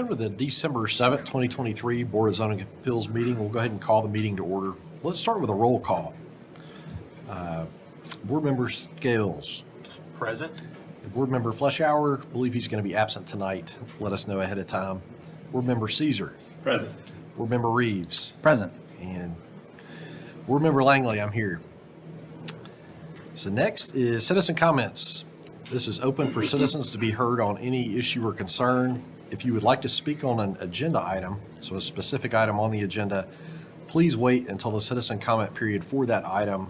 Welcome to the December 7th, 2023 Board of Zoning Appeals meeting. We'll go ahead and call the meeting to order. Let's start with a roll call. Board Member Scales. Present. Board Member Fleischauer, believe he's going to be absent tonight. Let us know ahead of time. Board Member Caesar. Present. Board Member Reeves. Present. And Board Member Langley, I'm here. So next is citizen comments. This is open for citizens to be heard on any issue or concern. If you would like to speak on an agenda item, so a specific item on the agenda, please wait until the citizen comment period for that item.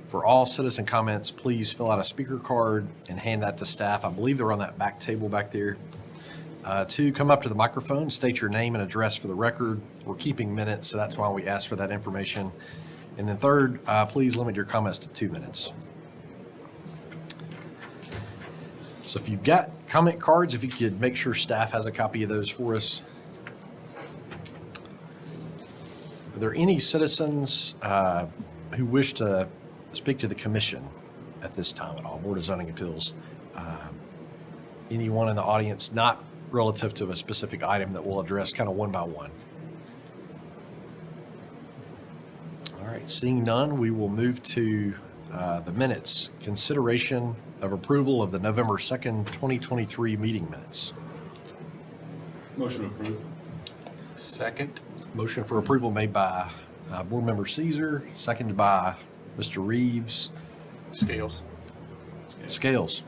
For all citizen comments, please fill out a speaker card and hand that to staff. I believe they're on that back table back there. Two, come up to the microphone, state your name and address for the record. We're keeping minutes, so that's why we asked for that information. And then third, please limit your comments to 2 minutes. So if you've got comment cards, if you could make sure staff has a copy of those for us. Are there any citizens who wish to speak to the commission at this time at all, Board of Zoning Appeals? Anyone in the audience not relative to a specific item that we'll address kind of one by one? All right, seeing none, we will move to the minutes. Consideration of approval of the November 2nd, 2023 meeting minutes. Motion approved. Second. Motion for approval made by Board Member Caesar, seconded by Mr. Reeves. Scales. Scales.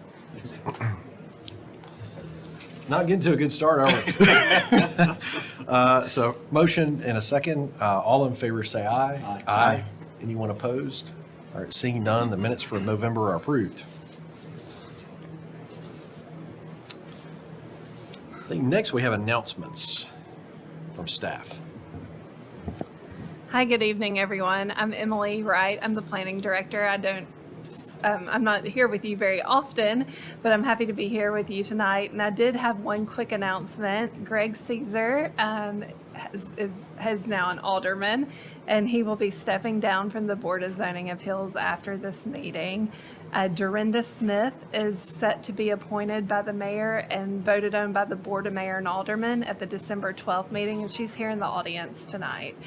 Not getting to a good start, are we? So motion and a second. All in favor say aye. Aye. Aye. Anyone opposed? All right, seeing none, the minutes for November are approved. I think next we have announcements from staff. Hi, good evening, everyone. I'm Emily Wright. I'm the planning director. I'm not here with you very often, but I'm happy to be here with you tonight. And I did have one quick announcement. Greg Caesar is now an alderman, and he will be stepping down from the Board of Zoning Appeals after this meeting. Dorinda Smith is set to be appointed by the mayor and voted on by the Board of Mayor and Aldermen at the December 12th meeting, and she's here in the audience tonight.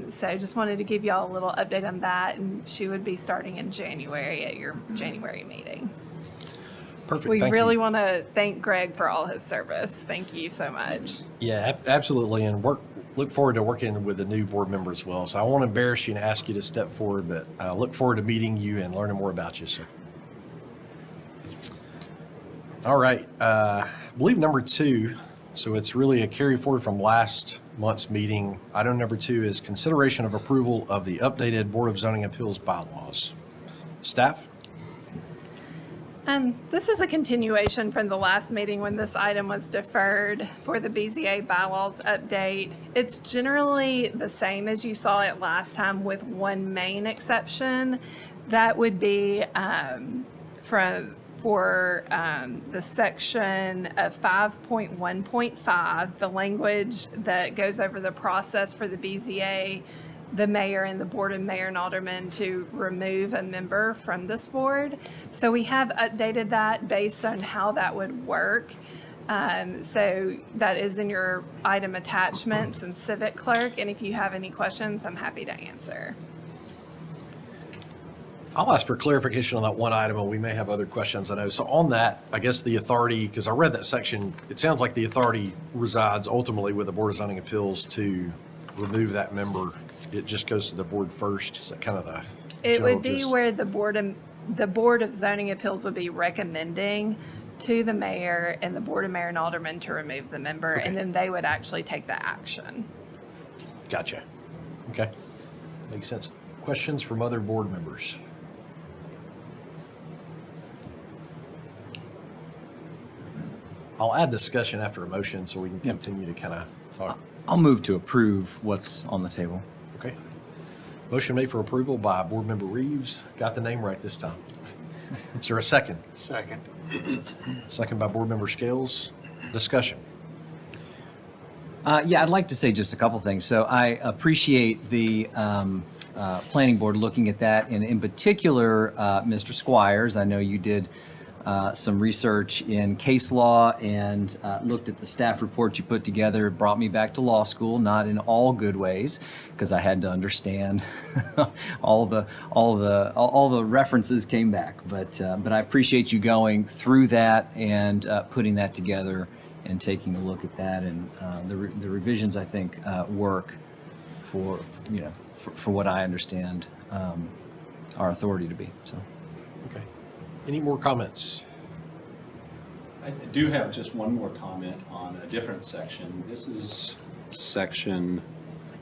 So just wanted to give y'all a little update on that, and she would be starting in January at your January meeting. Perfect. We Thank really you. want to thank Greg for all his service. Thank you so much. Yeah, absolutely. And look forward to working with the new board member as well. So I won't embarrass you and ask you to step forward, but I look forward to meeting you and learning more about you. So, all right. I believe number 2, so it's really a carry forward from last month's meeting. Item number 2 is consideration of approval of the updated Board of Zoning Appeals bylaws. Staff? This is a continuation from the last meeting when this item was deferred for the BZA bylaws update. It's generally the same as you saw it last time with one main exception. That would be for the section of 5.1.5, the language that goes over the process for the BZA, the mayor and the Board of Mayor and Aldermen to remove a member from this board. So we have updated that based on how that would work. So that is in your item attachments and civic clerk. And if you have any questions, I'm happy to answer. I'll ask for clarification on that one item, and we may have other questions, I know. So on that, I guess the authority, because I read that section, it sounds like the authority resides ultimately with the Board of Zoning Appeals to remove that member. It just goes to the board first. Is that kind of the It general would be gist? where the Board of Zoning Appeals would be recommending to the mayor and the Board of Mayor and Aldermen to remove the member, Okay. and then they would actually take the action. Gotcha. Okay. Makes sense. Questions from other board members? I'll add discussion after a motion so we can continue to kind of talk. I'll move to approve what's on the table. Okay. Motion made for approval by Board Member Reeves. Got the name right this time. Is there a second? Second. Second by Board Member Scales. Discussion. Yeah, I'd like to say just a couple things. So I appreciate the planning board looking at that, and in particular, Mr. Squires. I know you did some research in case law and looked at the staff report you put together. It brought me back to law school, not in all good ways, because I had to understand all the references came back. But I appreciate you going through that and putting that together and taking a look at that. And the revisions, I think, work for what I understand our authority to be. So. Okay. Any more comments? I do have just one more comment on a different section. This is section,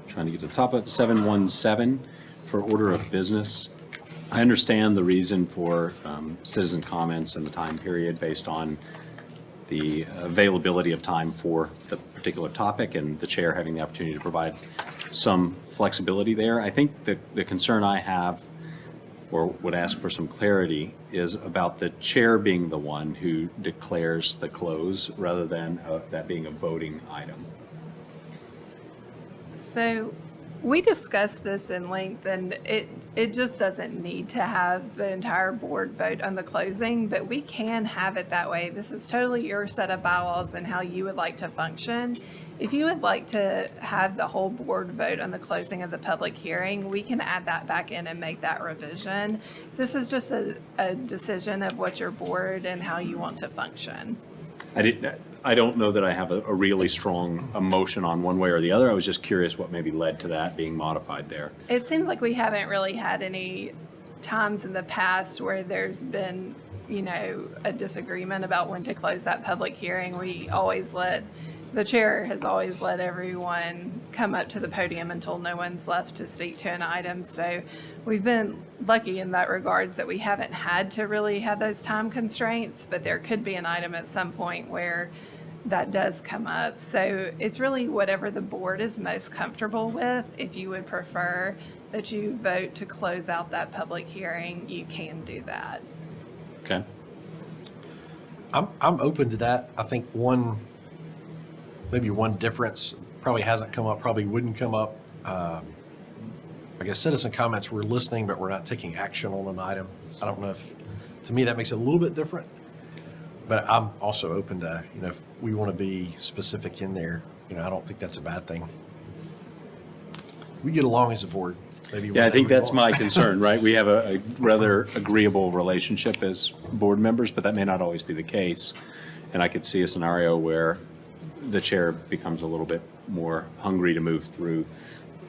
trying to get to the top of it, 717 for order of business. I understand the reason for citizen comments and the time period based on the availability of time for the particular topic and the chair having the opportunity to provide some flexibility there. I think the concern I have, or would ask for some clarity, is about the chair being the one who declares the close rather than that being a voting item. So we discussed this in length, and it just doesn't need to have the entire board vote on the closing, but we can have it that way. This is totally your set of bylaws and how you would like to function. If you would like to have the whole board vote on the closing of the public hearing, we can add that back in and make that revision. This is just a decision of what your board and how you want to function. I don't know that I have a really strong emotion on one way or the other. I was just curious what maybe led to that being modified there. It seems like we haven't really had any times in the past where there's been, a disagreement about when to close that public hearing. The chair has always let everyone come up to the podium until no one's left to speak to an item. So we've been lucky in that regards that we haven't had to really have those time constraints, but there could be an item at some point where that does come up. So it's really whatever the board is most comfortable with. If you would prefer that you vote to close out that public hearing, you can do that. Okay. I'm open to that. I think maybe one difference probably hasn't come up, probably wouldn't come up. I guess citizen comments, we're listening, but we're not taking action on an item. I don't know to me, that makes it a little bit different. But I'm also open to, if we want to be specific in there, I don't think that's a bad thing. We get along as a board. Maybe Yeah, I think whatever that's we want. my concern, right? We have a rather agreeable relationship as board members, but that may not always be the case. And I could see a scenario where the chair becomes a little bit more hungry to move through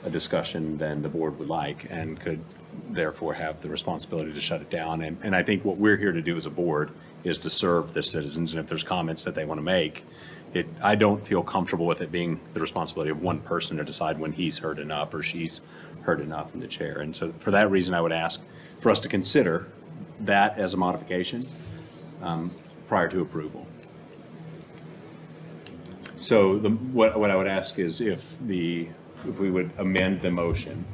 a discussion than the board would like, and could therefore have the responsibility to shut it down. And I think what we're here to do as a board is to serve the citizens, and if there's comments that they want to make, I don't feel comfortable with it being the responsibility of one person to decide when he's heard enough or she's heard enough in the chair. And so for that reason, I would ask for us to consider that as a modification prior to approval. So what I would ask is if we would amend the motion,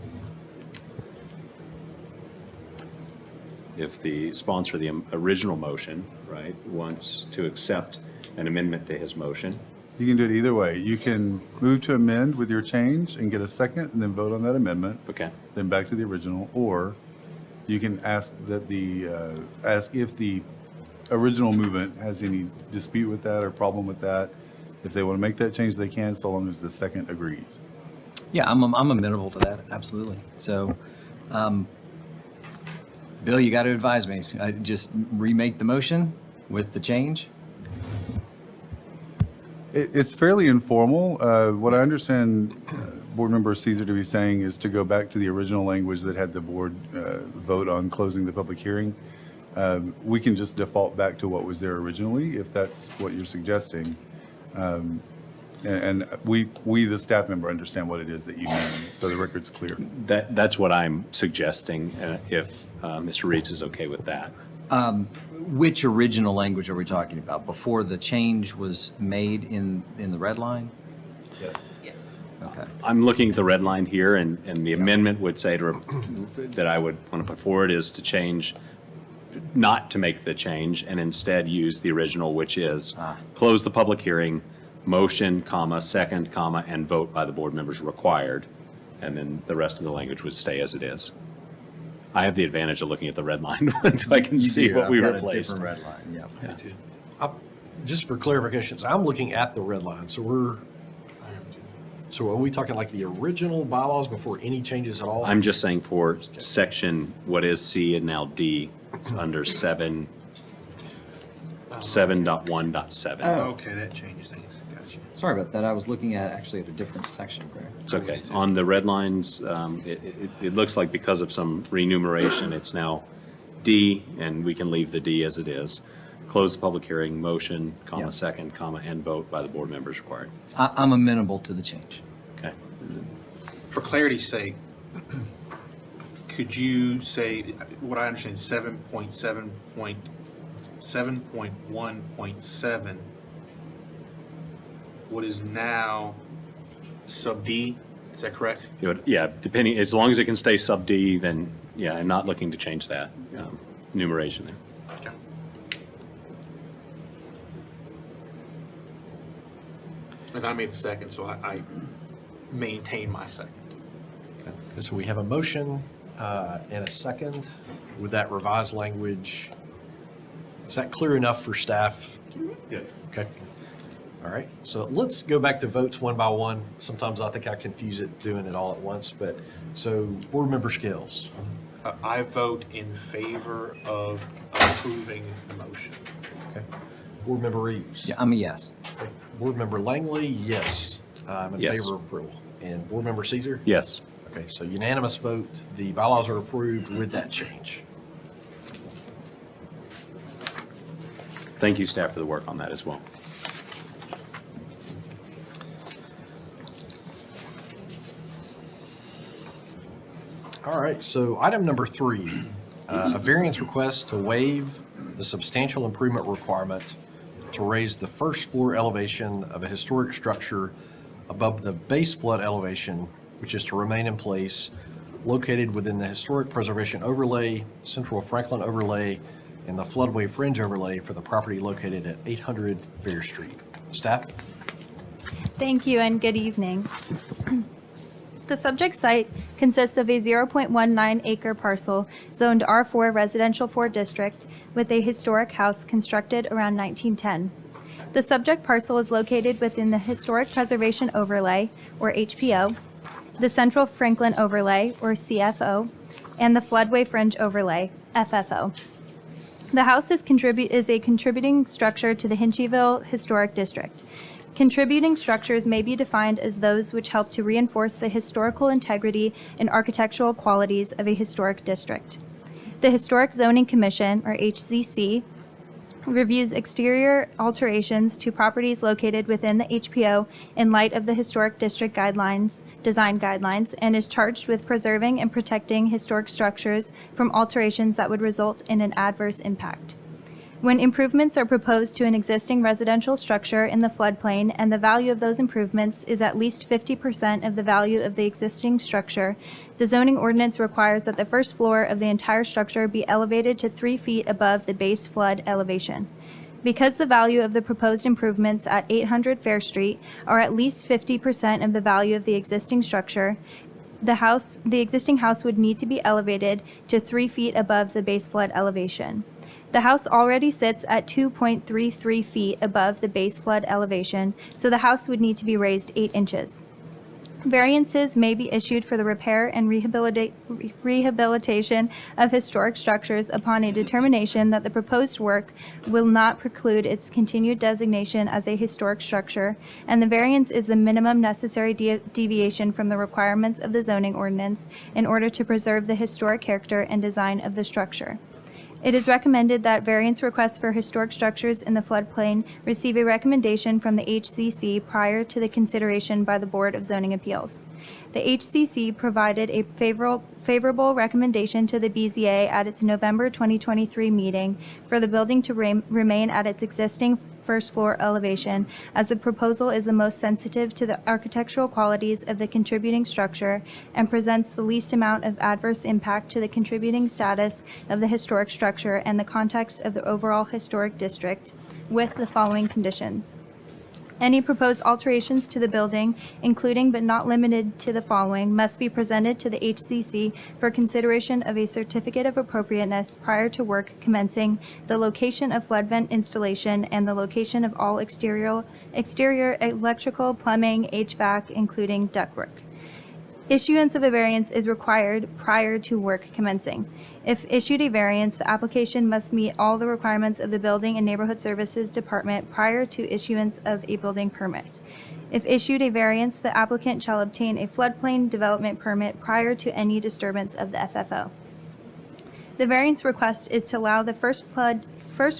if the sponsor of the original motion, right, wants to accept an amendment to his motion. You can do it either way. You can move to amend with your change and get a second and then vote on that amendment. Okay. Then back to the original, or you can ask that ask if the original movement has any dispute with that or problem with that. If they want to make that change, they can, so long as the second agrees. Yeah, I'm amenable to that, absolutely. So, Bill, you got to advise me. I just remake the motion with the change? It's fairly informal. What I understand Board Member Caesar to be saying is to go back to the original language that had the board vote on closing the public hearing. We can just default back to what was there originally, if that's what you're suggesting. And we, the staff member, understand what it is that you mean, so the record's clear. That's what I'm suggesting, if Mr. Reeds is okay with that. Which original language are we talking about? Before the change was made in the red line? Yes. Okay. I'm looking at the red line here, and the amendment would say that I would want to put forward is to change, not to make the change, and instead use the original, which is close the public hearing, motion, comma, second, comma, and vote by the board members required. And then the rest of the language would stay as it is. I have the advantage of looking at the red line one, so I can You see do. what I've we got a replaced. different red line, yeah. Just for clarification, so I'm looking at the red line, so so are we talking like the original bylaws before any changes at all? I'm just saying for section, what is C and now D, it's under 7.1.7. Okay, that changes things. Gotcha. Sorry about that. I was looking actually at a different section, Greg. It's okay. On the red lines, it looks like because of some remuneration, it's now D, and we can leave the D as it is. Close the public hearing, motion, Yeah. comma, second, comma, and vote by the board members required. I'm amenable to the change. Okay. For clarity's sake, could you say, what I understand, 7.1.7, what is now sub D, is that correct? Yeah, depending, as long as it can stay sub D, then, yeah, I'm not looking to change that numeration there. Okay. And I made the second, so I maintain my second. Okay, so we have a motion and a second with that revised language. Is that clear enough for staff? Yes. Okay. All right, so let's go back to votes one by one. Sometimes I think I confuse it doing it all at once, but, so board member Scales. I vote in favor of approving the motion. Okay. Board member Reeves. Yeah, I'm a yes. Board member Langley, yes. I'm in Yes. favor of approval. And board member Caesar? Yes. Okay, so unanimous vote. The bylaws are approved with that change. Thank you, staff, for the work on that as well. All right, so item number 3, a variance request to waive the substantial improvement requirement to raise the first floor elevation of a historic structure above the base flood elevation, which is to remain in place, located within the Historic Preservation Overlay, Central Franklin Overlay, and the Floodway Fringe Overlay for the property located at 800 Fair Street. Staff? Thank you and good evening. The subject site consists of a 0.19 acre parcel zoned R4 Residential 4 District with a historic house constructed around 1910. The subject parcel is located within the Historic Preservation Overlay, or HPO, the Central Franklin Overlay, or CFO, and the Floodway Fringe Overlay, FFO. The house is a contributing structure to the Hinchyville Historic District. Contributing structures may be defined as those which help to reinforce the historical integrity and architectural qualities of a historic district. The Historic Zoning Commission, or HZC, reviews exterior alterations to properties located within the HPO in light of the Historic District Guidelines, design guidelines, and is charged with preserving and protecting historic structures from alterations that would result in an adverse impact. When improvements are proposed to an existing residential structure in the floodplain and the value of those improvements is at least 50% of the value of the existing structure, the zoning ordinance requires that the first floor of the entire structure be elevated to 3 feet above the base flood elevation. Because the value of the proposed improvements at 800 Fair Street are at least 50% of the value of the existing structure, the existing house would need to be elevated to 3 feet above the base flood elevation. The house already sits at 2.33 feet above the base flood elevation, so the house would need to be raised 8 inches. Variances may be issued for the repair and rehabilitation of historic structures upon a determination that the proposed work will not preclude its continued designation as a historic structure, and the variance is the minimum necessary deviation from the requirements of the zoning ordinance in order to preserve the historic character and design of the structure. It is recommended that variance requests for historic structures in the floodplain receive a recommendation from the HCC prior to the consideration by the Board of Zoning Appeals. The HCC provided a favorable recommendation to the BZA at its November 2023 meeting for the building to remain at its existing first floor elevation, as the proposal is the most sensitive to the architectural qualities of the contributing structure and presents the least amount of adverse impact to the contributing status of the historic structure and the context of the overall historic district, with the following conditions. Any proposed alterations to the building, including but not limited to the following, must be presented to the HCC for consideration of a certificate of appropriateness prior to work commencing, the location of flood vent installation, and the location of all exterior electrical, plumbing, HVAC, including ductwork. Issuance of a variance is required prior to work commencing. If issued a variance, the application must meet all the requirements of the Building and Neighborhood Services Department prior to issuance of a building permit. If issued a variance, the applicant shall obtain a floodplain development permit prior to any disturbance of the FFO. The variance request is to allow the first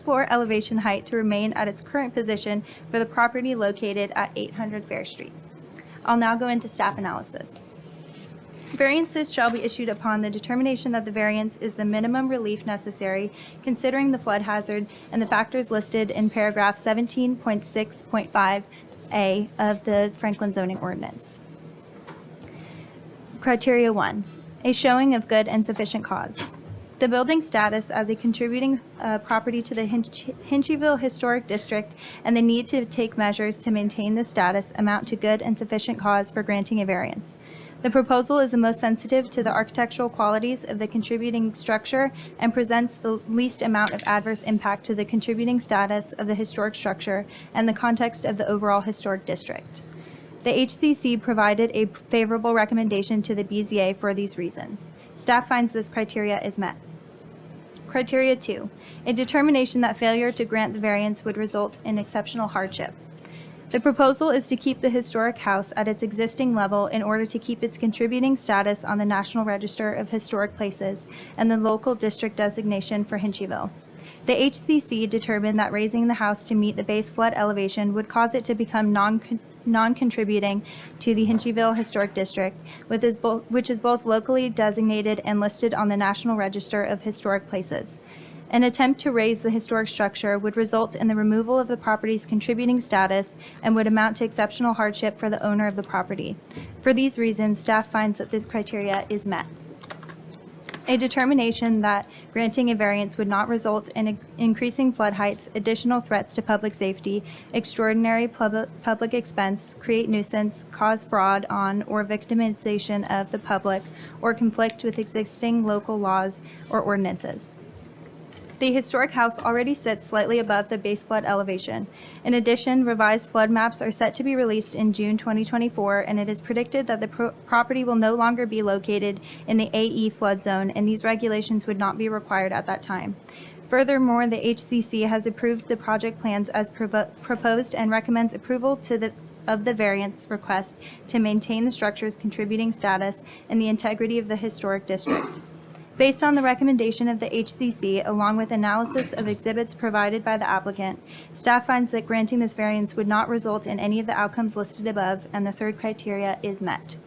floor elevation height to remain at its current position for the property located at 800 Fair Street. I'll now go into staff analysis. Variances shall be issued upon the determination that the variance is the minimum relief necessary, considering the flood hazard and the factors listed in paragraph 17.6.5A of the Franklin zoning ordinance. Criteria 1, a showing of good and sufficient cause. The building status as a contributing property to the Hinchyville Historic District and the need to take measures to maintain the status amount to good and sufficient cause for granting a variance. The proposal is the most sensitive to the architectural qualities of the contributing structure and presents the least amount of adverse impact to the contributing status of the historic structure and the context of the overall historic district. The HCC provided a favorable recommendation to the BZA for these reasons. Staff finds this criteria is met. Criteria 2, a determination that failure to grant the variance would result in exceptional hardship. The proposal is to keep the historic house at its existing level in order to keep its contributing status on the National Register of Historic Places and the local district designation for Hinchyville. The HCC determined that raising the house to meet the base flood elevation would cause it to become non-contributing to the Hinchyville Historic District, which is both locally designated and listed on the National Register of Historic Places. An attempt to raise the historic structure would result in the removal of the property's contributing status and would amount to exceptional hardship for the owner of the property. For these reasons, staff finds that this criteria is met. A determination that granting a variance would not result in increasing flood heights, additional threats to public safety, extraordinary public expense, create nuisance, cause fraud on or victimization of the public, or conflict with existing local laws or ordinances. The historic house already sits slightly above the base flood elevation. In addition, revised flood maps are set to be released in June 2024, and it is predicted that the property will no longer be located in the AE flood zone, and these regulations would not be required at that time. Furthermore, the HCC has approved the project plans as proposed and recommends approval of the variance request to maintain the structure's contributing status and the integrity of the historic district. Based on the recommendation of the HCC, along with analysis of exhibits provided by the applicant, staff finds that granting this variance would not result in any of the outcomes listed above, and the third criteria is met.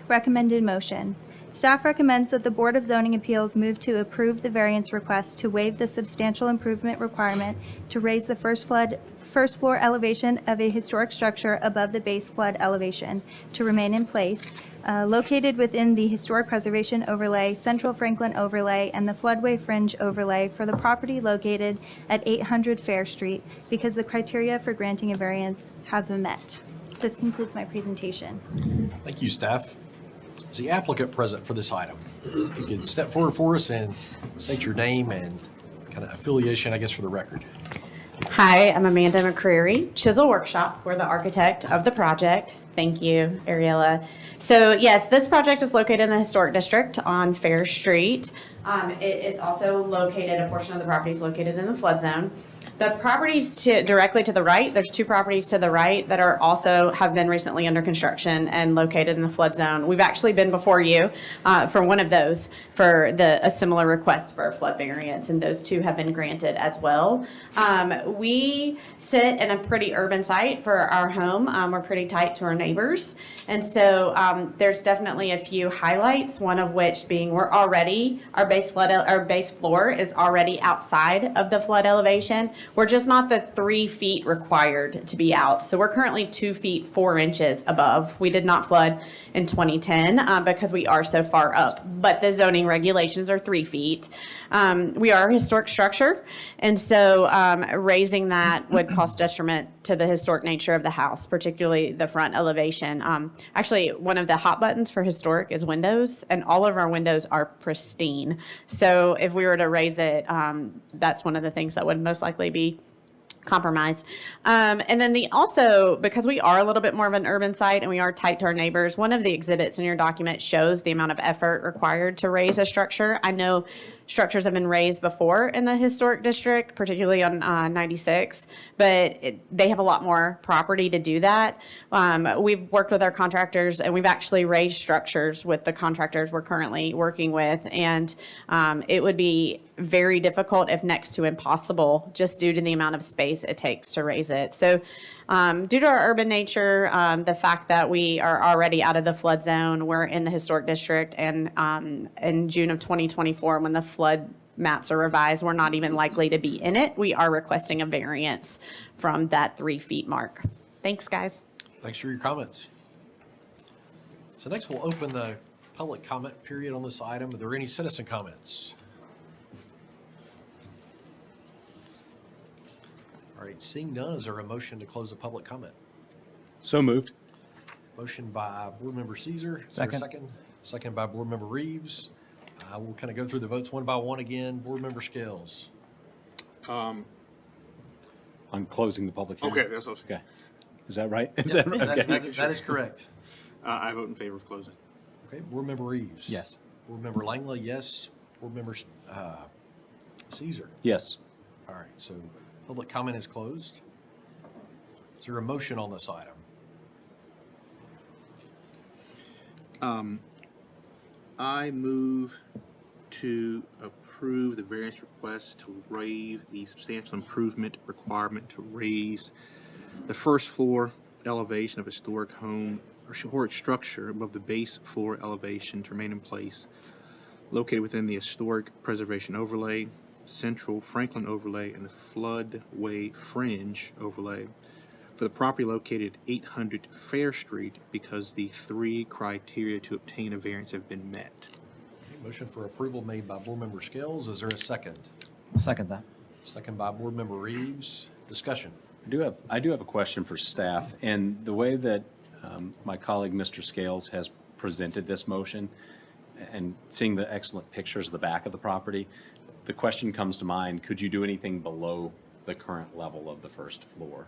Recommended motion. Staff recommends that the Board of Zoning Appeals move to approve the variance request to waive the substantial improvement requirement to raise the first floor elevation of a historic structure above the base flood elevation to remain in place, located within the Historic Preservation Overlay, Central Franklin Overlay, and the Floodway Fringe Overlay for the property located at 800 Fair Street, because the criteria for granting a variance have been met. This concludes my presentation. Thank you, staff. Is the applicant present for this item? You can step forward for us and state your name and kind of affiliation, I guess, for the record. Hi, I'm Amanda McCreary, Chisel Workshop. We're the architect of the project. Thank you, Ariella. So yes, this project is located in the Historic District on Fair Street. It is also located, a portion of the property is located in the flood zone. The properties directly to the right, there's two properties to the right that are also have been recently under construction and located in the flood zone. We've actually been before you for one of those for a similar request for a flood variance, and those two have been granted as well. We sit in a pretty urban site for our home. We're pretty tight to our neighbors, and so there's definitely a few highlights. One of which being our base floor is already outside of the flood elevation. We're just not the 3 feet required to be out. So we're currently 2 feet 4 inches above. We did not flood in 2010 because we are so far up, but the zoning regulations are 3 feet. We are a historic structure, and so raising that would cause detriment to the historic nature of the house, particularly the front elevation. Actually, one of the hot buttons for historic is windows, and all of our windows are pristine. So if we were to raise it, that's one of the things that would most likely be compromised. And then also, because we are a little bit more of an urban site and we are tight to our neighbors, one of the exhibits in your document shows the amount of effort required to raise a structure. I know structures have been raised before in the historic district, particularly on 96, but they have a lot more property to do that. We've worked with our contractors, and we've actually raised structures with the contractors we're currently working with, and it would be very difficult, if next to impossible, just due to the amount of space it takes to raise it. So due to our urban nature, the fact that we are already out of the flood zone, we're in the historic district, and in June of 2024, when the flood maps are revised, we're not even likely to be in it. We are requesting a variance from that 3 feet mark. Thanks, guys. Thanks for your comments. So next, we'll open the public comment period on this item. Are there any citizen comments? All right, seeing none, is there a motion to close the public comment? So moved. Motion by Board Member Caesar. Is there a Second. second? Second by Board Member Reeves. We'll kind of go through the votes one by one again. Board Member Scales. On closing the public hearing. Okay, that's what I was- Okay. Is that right? Is that right? Okay. That is correct. I vote in favor of closing. Okay, Board Member Reeves. Yes. Board Member Langley, yes. Board Member Caesar. Yes. All right, so public comment is closed. Is there a motion on this item? I move to approve the variance request to waive the substantial improvement requirement to raise the first floor elevation of a historic home or historic structure above the base floor elevation to remain in place, located within the historic preservation overlay, central Franklin overlay, and the floodway fringe overlay for the property located 800 Fair Street, because the 3 criteria to obtain a variance have been met. Motion for approval made by Board Member Scales. Is there a second? I'll second that. Second by Board Member Reeves. Discussion. I do have a question for staff, and the way that my colleague, Mr. Scales, has presented this motion, and seeing the excellent pictures of the back of the property, the question comes to mind, could you do anything below the current level of the first floor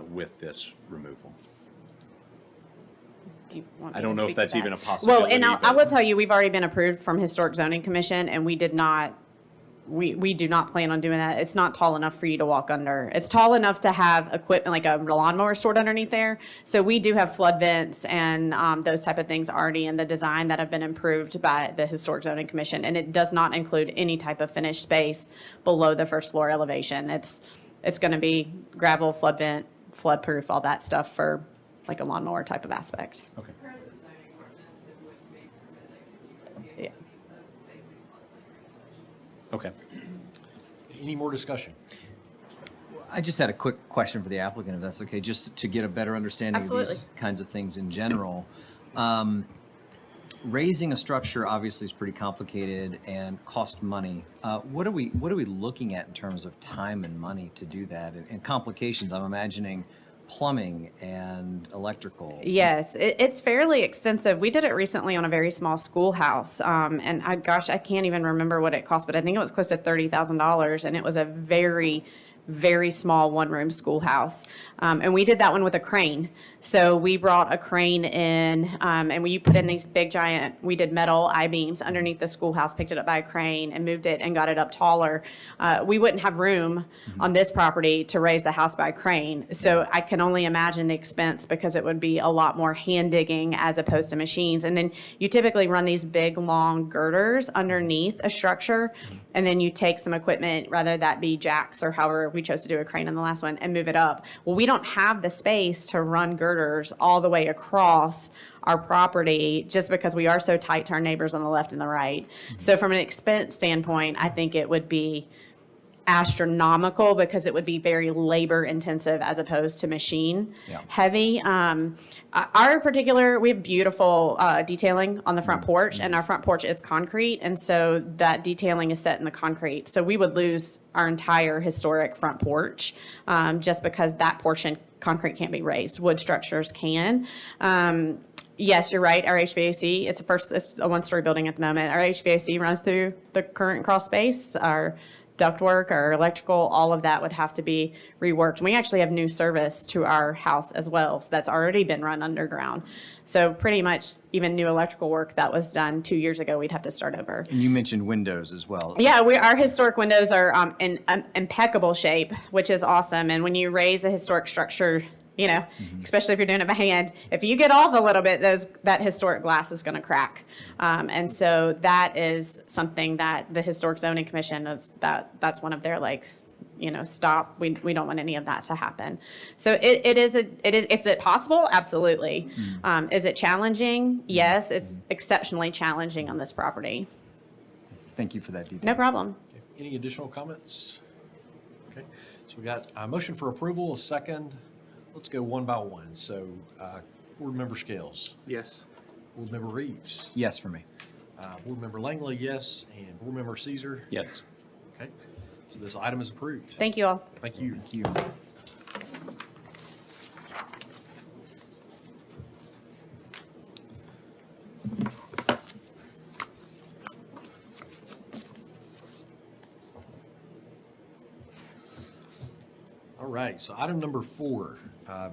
with this removal? Do you want I me don't to know if speak to that's that? even a possibility. Well, and I but- will tell you, we've already been approved from Historic Zoning Commission, and we did not, we do not plan on doing that. It's not tall enough for you to walk under. It's tall enough to have equipment, like a lawnmower stored underneath there. So we do have flood vents and those type of things already in the design that have been approved by the Historic Zoning Commission. And it does not include any type of finished space below the first floor elevation. It's going to be gravel, flood vent, flood proof, all that stuff for like a lawnmower type of aspect. Okay. Yeah. Okay. Any more discussion? I just had a quick question for the applicant, if that's okay, just to get a better understanding of these Absolutely. kinds of things in general. Raising a structure obviously is pretty complicated and cost money. What are we looking at in terms of time and money to do that? And complications, I'm imagining plumbing and electrical. Yes, it's fairly extensive. We did it recently on a very small schoolhouse, and I can't even remember what it cost, but I think it was close to $30,000, and it was a very, very small one-room schoolhouse. And we did that one with a crane. So we brought a crane in, and we put in these big giant, we did metal I-beams underneath the schoolhouse, picked it up by a crane and moved it and got it up taller. We wouldn't have room on this property to raise the house by a crane. So I can only imagine the expense, because it would be a lot more hand digging as opposed to machines. And then you typically run these big, long girders underneath a structure, and then you take some equipment, rather that be jacks or however we chose to do a crane in the last one, and move it up. Well, we don't have the space to run girders all the way across our property, just because we are so tight to our neighbors on the left and the right. So from an expense standpoint, I think it would be astronomical because it would be very labor intensive as opposed to machine Yeah. heavy. Our particular, we have beautiful detailing on the front porch, and our front porch is concrete, and so that detailing is set in the concrete. So we would lose our entire historic front porch just because that portion concrete can't be raised. Wood structures can. Yes, you're right. Our HVAC, it's a one-story building at the moment. Our HVAC runs through the current crawl space. Our ductwork, our electrical, all of that would have to be reworked. We actually have new service to our house as well, so that's already been run underground. So pretty much even new electrical work that was done 2 years ago, we'd have to start over. And you mentioned windows as well. Yeah, our historic windows are in impeccable shape, which is awesome. And when you raise a historic structure, you know, especially if you're doing it by hand, if you get off a little bit, that historic glass is going to crack. And so that is something that the Historic Zoning Commission that's one of their stop. We don't want any of that to happen. So is it possible? Absolutely. Is it challenging? Yes, it's exceptionally challenging on this property. Thank you for that detail. No problem. Any additional comments? Okay, so we got a motion for approval, a second. Let's go one by one. So, Board Member Scales, Yes. Board Member Reeves, Yes for me. Board Member Langley, yes, and Board Member Caesar. Yes. Okay, so this item is approved. Thank you all. Thank you. Thank you. All right, so item number 4,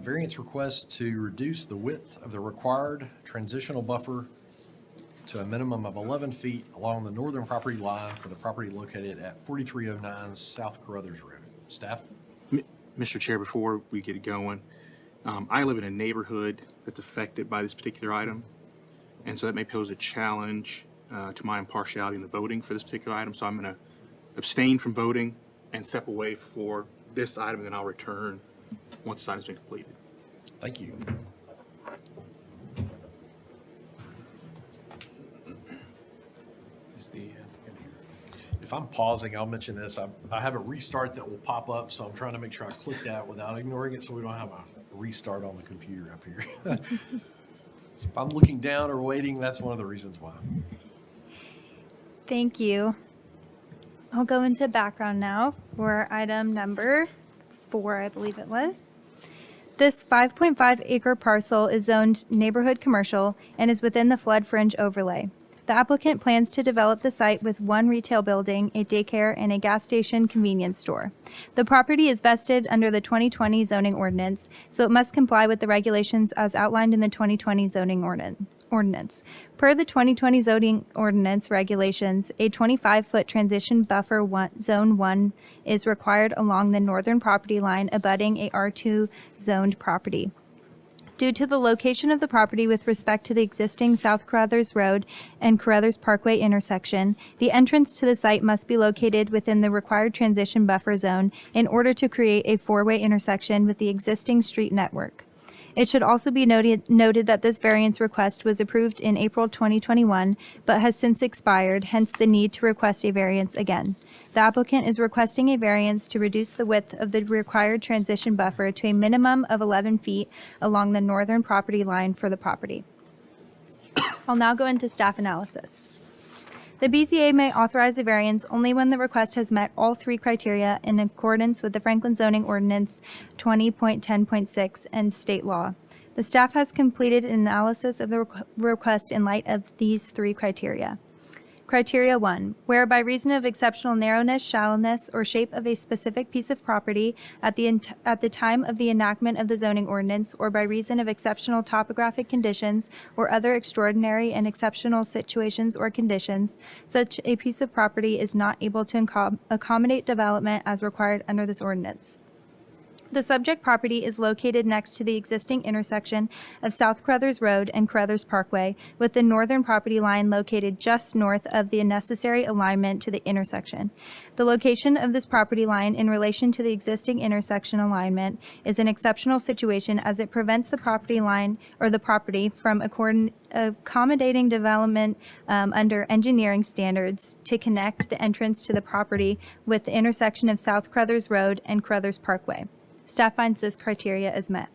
variance request to reduce the width of the required transitional buffer to a minimum of 11 feet along the northern property line for the property located at 4309 South Carruthers Road. Staff? Mr. Chair, before we get going, I live in a neighborhood that's affected by this particular item, and so that may pose a challenge to my impartiality in the voting for this particular item. So I'm going to abstain from voting and step away for this item, and then I'll return once this item's been completed. Thank you. If I'm pausing, I'll mention this. I have a restart that will pop up, so I'm trying to make sure I click that without ignoring it so we don't have a restart on the computer up here. So if I'm looking down or waiting, that's one of the reasons why. Thank you. I'll go into background now for item number 4, I believe it was. This 5.5 acre parcel is zoned neighborhood commercial and is within the flood fringe overlay. The applicant plans to develop the site with 1 retail building, a daycare, and a gas station convenience store. The property is vested under the 2020 zoning ordinance, so it must comply with the regulations as outlined in the 2020 zoning ordinance. Per the 2020 zoning ordinance regulations, a 25-foot transition buffer zone 1 is required along the northern property line abutting a R2 zoned property. Due to the location of the property with respect to the existing South Carruthers Road and Carruthers Parkway intersection, the entrance to the site must be located within the required transition buffer zone in order to create a 4-way intersection with the existing street network. It should also be noted that this variance request was approved in April 2021, but has since expired, hence the need to request a variance again. The applicant is requesting a variance to reduce the width of the required transition buffer to a minimum of 11 feet along the northern property line for the property. I'll now go into staff analysis. The BZA may authorize a variance only when the request has met all 3 criteria in accordance with the Franklin Zoning Ordinance 20.10.6 and state law. The staff has completed an analysis of the request in light of these 3 criteria. Criteria 1, where by reason of exceptional narrowness, shallowness, or shape of a specific piece of property at the time of the enactment of the zoning ordinance, or by reason of exceptional topographic conditions or other extraordinary and exceptional situations or conditions, such a piece of property is not able to accommodate development as required under this ordinance. The subject property is located next to the existing intersection of South Crothers Road and Crothers Parkway, with the northern property line located just north of the necessary alignment to the intersection. The location of this property line in relation to the existing intersection alignment is an exceptional situation as it prevents the property line or the property from accommodating development under engineering standards to connect the entrance to the property with the intersection of South Crothers Road and Crothers Parkway. Staff finds this criteria is met.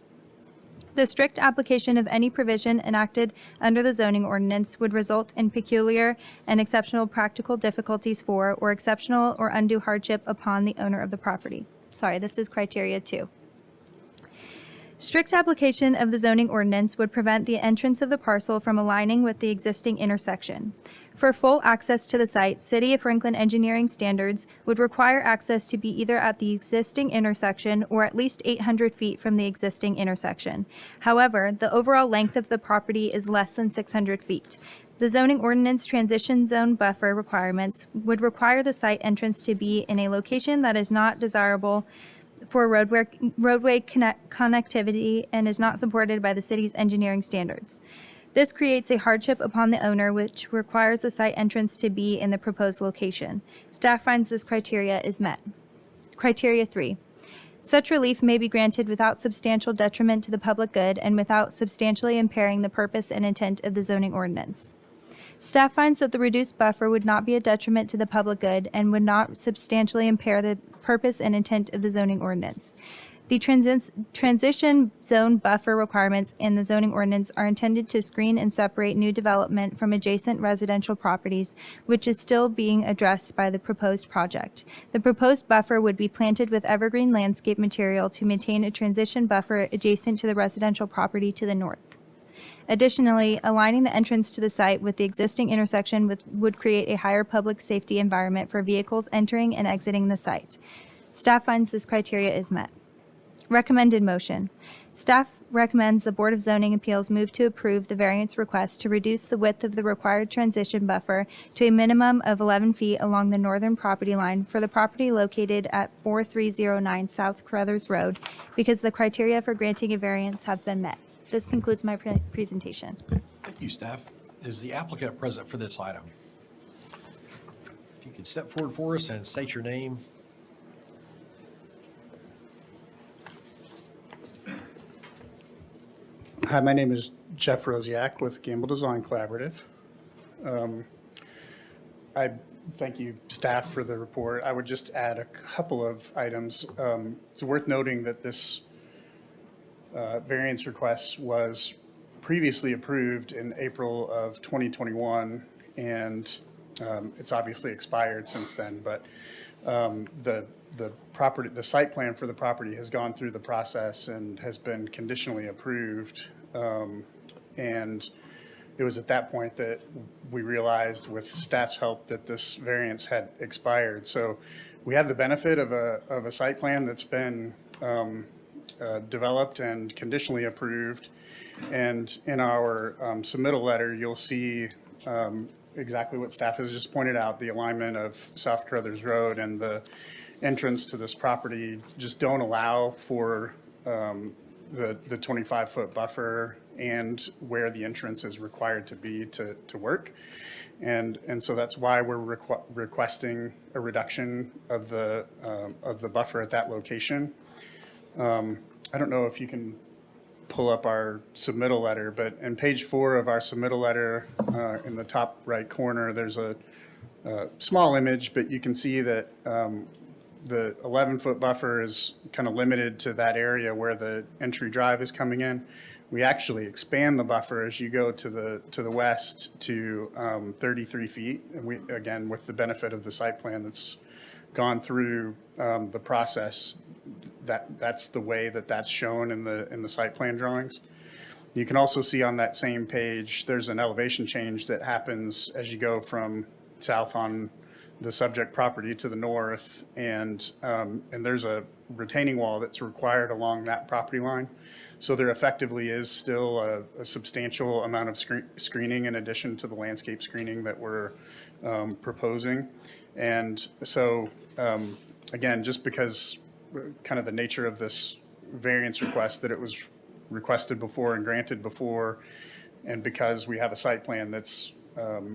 The strict application of any provision enacted under the zoning ordinance would result in peculiar and exceptional practical difficulties for or exceptional or undue hardship upon the owner of the property. Sorry, this is criteria 2. Strict application of the zoning ordinance would prevent the entrance of the parcel from aligning with the existing intersection. For full access to the site, City of Franklin engineering standards would require access to be either at the existing intersection or at least 800 feet from the existing intersection. However, the overall length of the property is less than 600 feet. The zoning ordinance transition zone buffer requirements would require the site entrance to be in a location that is not desirable for roadway connectivity and is not supported by the city's engineering standards. This creates a hardship upon the owner, which requires the site entrance to be in the proposed location. Staff finds this criteria is met. Criteria 3. Such relief may be granted without substantial detriment to the public good and without substantially impairing the purpose and intent of the zoning ordinance. Staff finds that the reduced buffer would not be a detriment to the public good and would not substantially impair the purpose and intent of the zoning ordinance. The transition zone buffer requirements in the zoning ordinance are intended to screen and separate new development from adjacent residential properties, which is still being addressed by the proposed project. The proposed buffer would be planted with evergreen landscape material to maintain a transition buffer adjacent to the residential property to the north. Additionally, aligning the entrance to the site with the existing intersection would create a higher public safety environment for vehicles entering and exiting the site. Staff finds this criteria is met. Recommended motion. Staff recommends the Board of Zoning Appeals move to approve the variance request to reduce the width of the required transition buffer to a minimum of 11 feet along the northern property line for the property located at 4309 South Crothers Road because the criteria for granting a variance have been met. This concludes my presentation. Thank you, staff. Is the applicant present for this item? If you could step forward for us and state your name. Hi, my name is Jeff Rosiak with Gamble Design Collaborative. I thank you, staff, for the report. I would just add a couple of items. It's worth noting that this variance request was previously approved in April of 2021, and it's obviously expired since then, but the site plan for the property has gone through the process and has been conditionally approved. And it was at that point that we realized with staff's help that this variance had expired. So we have the benefit of a site plan that's been developed and conditionally approved. And in our submittal letter, you'll see exactly what staff has just pointed out. The alignment of South Crothers Road and the entrance to this property just don't allow for the 25-foot buffer and where the entrance is required to be to work. And so that's why we're requesting a reduction of the buffer at that location. I don't know if you can pull up our submittal letter, but in page 4 of our submittal letter, in the top right corner, there's a small image, but you can see that the 11-foot buffer is kind of limited to that area where the entry drive is coming in. We actually expand the buffer as you go to the west to 33 feet. And we, again, with the benefit of the site plan that's gone through the process, that's the way that's shown in the site plan drawings. You can also see on that same page, there's an elevation change that happens as you go from south on the subject property to the north, and there's a retaining wall that's required along that property line. So there effectively is still a substantial amount of screening in addition to the landscape screening that we're proposing. And so, again, just because kind of the nature of this variance request that it was requested before and granted before. And because we have a site plan that's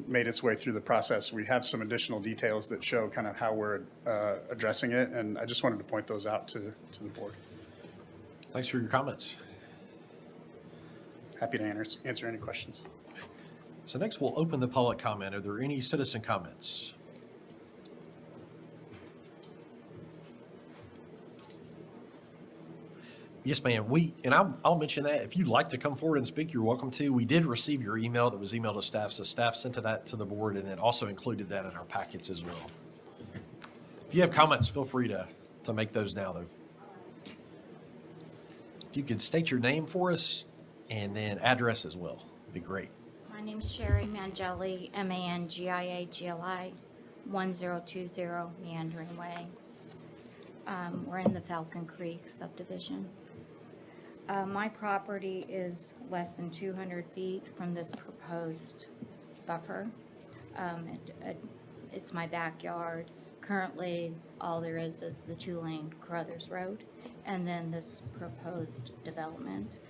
made its way through the process, we have some additional details that show kind of how we're addressing it. And I just wanted to point those out to the board. Thanks for your comments. Happy to answer any questions. So next, we'll open the public comment. Are there any citizen comments? Yes, ma'am. I'll mention that. If you'd like to come forward and speak, you're welcome to. We did receive your email that was emailed to staff, so staff sent that to the board and then also included that in our packets as well. If you have comments, feel free to make those now, though. If you could state your name for us and then address as well, it'd be great. My name's Sherry Mangelli, Mangiagali, 1020 Meandering Way. We're in the Falcon Creek subdivision. My property is less than 200 feet from this proposed buffer. It's my backyard. Currently, all there is the two-lane Carruthers Road, and then this proposed development.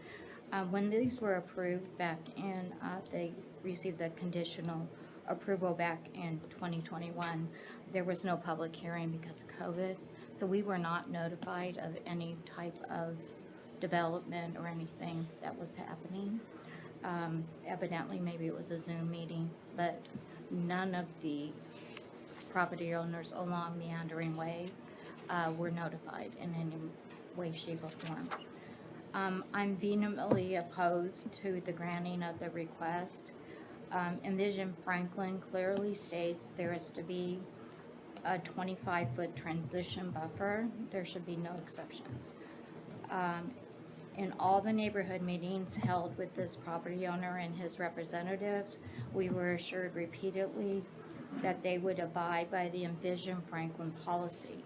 When these were approved back in, they received the conditional approval back in 2021. There was no public hearing because of COVID, so we were not notified of any type of development or anything that was happening. Evidently, maybe it was a Zoom meeting, but none of the property owners along Meandering Way were notified in any way, shape, or form. I'm vehemently opposed to the granting of the request. Envision Franklin clearly states there is to be a 25-foot transition buffer. There should be no exceptions. In all the neighborhood meetings held with this property owner and his representatives, we were assured repeatedly that they would abide by the Envision Franklin policy.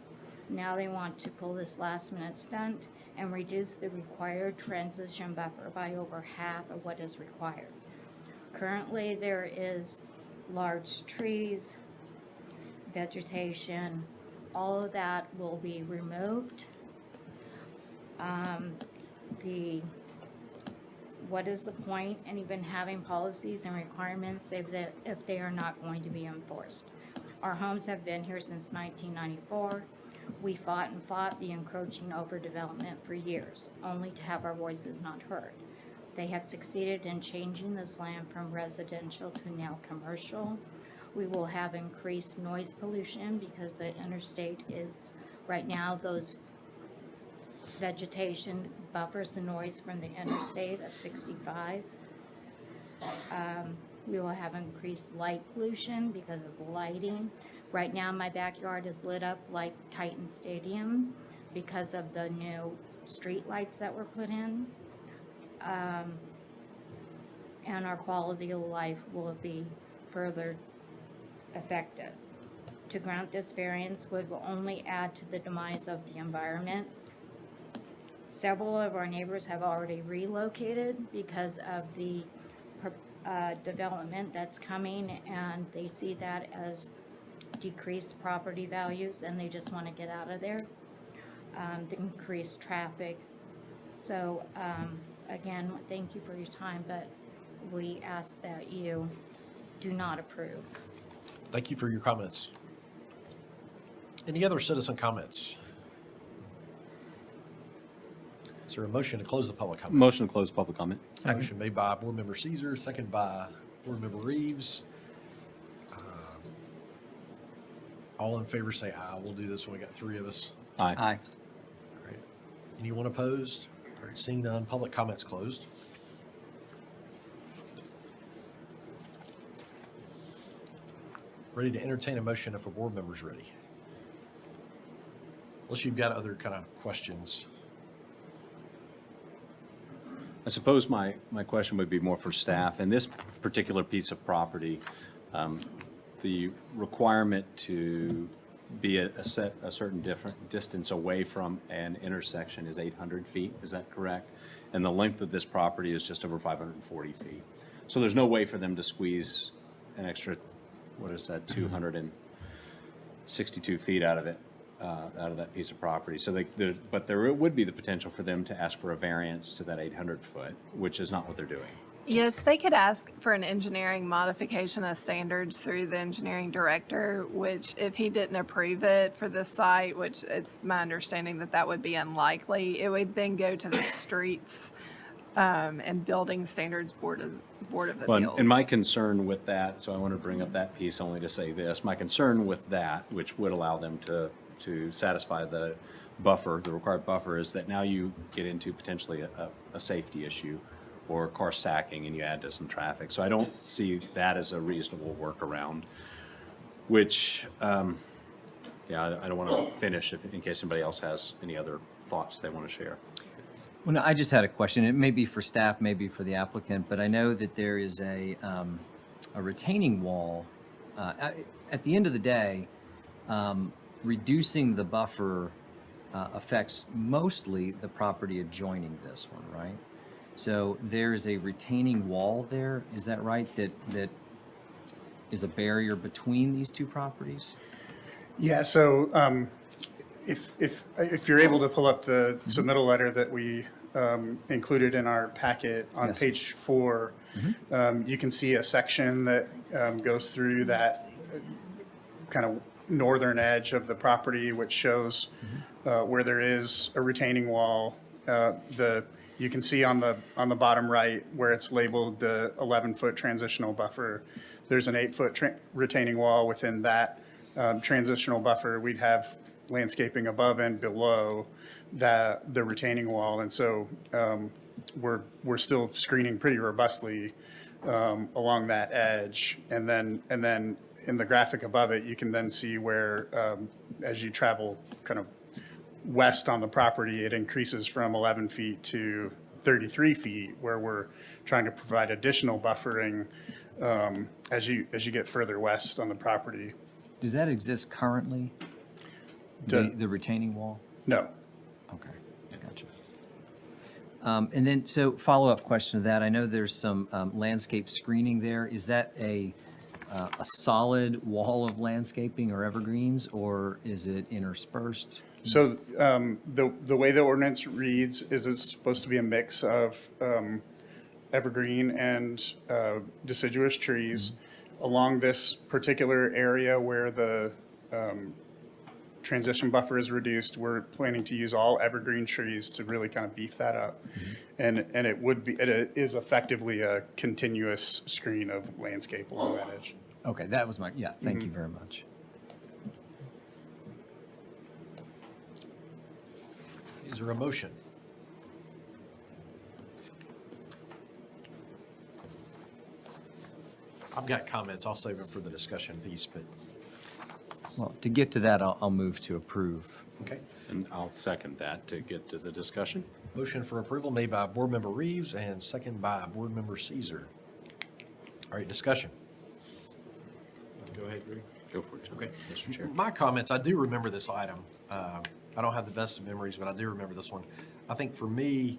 Now they want to pull this last-minute stunt and reduce the required transition buffer by over half of what is required. Currently, there is large trees, vegetation, all of that will be removed. What is the point in even having policies and requirements if they are not going to be enforced? Our homes have been here since 1994. We fought and fought the encroaching overdevelopment for years, only to have our voices not heard. They have succeeded in changing this land from residential to now commercial. We will have increased noise pollution because the interstate is, right now, those vegetation buffers the noise from the interstate of 65. We will have increased light pollution because of lighting. Right now, my backyard is lit up like Titan Stadium because of the new street lights that were put in. And our quality of life will be further affected. To grant this variance would only add to the demise of the environment. Several of our neighbors have already relocated because of the development that's coming, and they see that as decreased property values, and they just want to get out of there. The increased traffic. So, again, thank you for your time, but we ask that you do not approve. Thank you for your comments. Any other citizen comments? Is there a motion to close the public comment? Motion to close public comment. Motion made by Board Member Caesar, second by Board Member Reeves. All in favor say aye. We'll do this when we got three of us. Aye. Aye. All right. Anyone opposed? All right, seeing none, public comments closed. Ready to entertain a motion if a board member's ready. Unless you've got other kind of questions. I suppose my question would be more for staff. In this particular piece of property, the requirement to be a certain different distance away from an intersection is 800 feet, is that correct? And the length of this property is just over 540 feet. So there's no way for them to squeeze an extra, what is that, 262 feet out of it. out of that piece of property. So but there would be the potential for them to ask for a variance to that 800-foot, which is not what they're doing. Yes, they could ask for an engineering modification of standards through the engineering director, which if he didn't approve it for this site, which it's my understanding that that would be unlikely, it would then go to the Streets and Building Standards Board of Well, Appeals. and my concern with that, so I want to bring up that piece only to say this, my concern with that, which would allow them to satisfy the buffer, the required buffer, is that now you get into potentially a safety issue or car stacking and you add to some traffic. So I don't see that as a reasonable workaround, which, yeah, I don't want to finish in case anybody else has any other thoughts they want to share. Well, no, I just had a question. It may be for staff, maybe for the applicant, but I know that there is a retaining wall. At the end of the day, reducing the buffer affects mostly the property adjoining this one, right? So there is a retaining wall there, is that right? That is a barrier between these two properties? Yeah, so if you're able to pull up the submittal letter that we included in our packet on Yes. page 4, you can see a section that goes through that kind of northern edge of the property, which shows where there is a retaining wall. You can see on the bottom right where it's labeled the 11-foot transitional buffer. There's an 8-foot retaining wall within that transitional buffer. We'd have landscaping above and below the retaining wall. And so we're still screening pretty robustly along that edge. And then in the graphic above it, you can then see where as you travel kind of west on the property, it increases from 11 feet to 33 feet, where we're trying to provide additional buffering as you get further west on the property. Does that exist currently? The retaining wall? No. Okay, gotcha. And then, so follow-up question to that. I know there's some landscape screening there. Is that a solid wall of landscaping or evergreens, or is it interspersed? So the way the ordinance reads is it's supposed to be a mix of evergreen and deciduous trees. Along this particular area where the transition buffer is reduced, we're planning to use all evergreen trees to really kind of beef that up. And it is effectively a continuous screen of landscape along that edge. Okay, that was yeah, thank you very much. Is there a motion? I've got comments. I'll save them for the discussion piece, but, Well, to get to that, I'll move to approve. okay. And I'll second that to get to the discussion. Motion for approval made by Board Member Reeves and second by Board Member Caesar. All right, discussion. Go ahead, Greg. Go for it, John. Okay. Mr. Chair. My comments, I do remember this item. I don't have the best of memories, but I do remember this one. I think for me,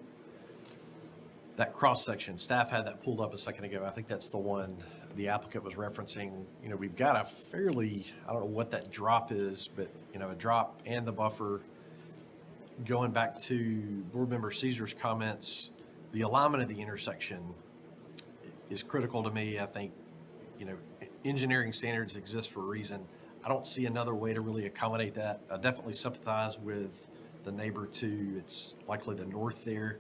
that cross-section, staff had that pulled up a second ago. I think that's the one the applicant was referencing. You know, we've got a fairly, I don't know what that drop is, but, you know, a drop and the buffer. Going back to Board Member Caesar's comments, the alignment of the intersection is critical to me. I think, you know, engineering standards exist for a reason. I don't see another way to really accommodate that. I definitely sympathize with the neighbor to, it's likely the north there.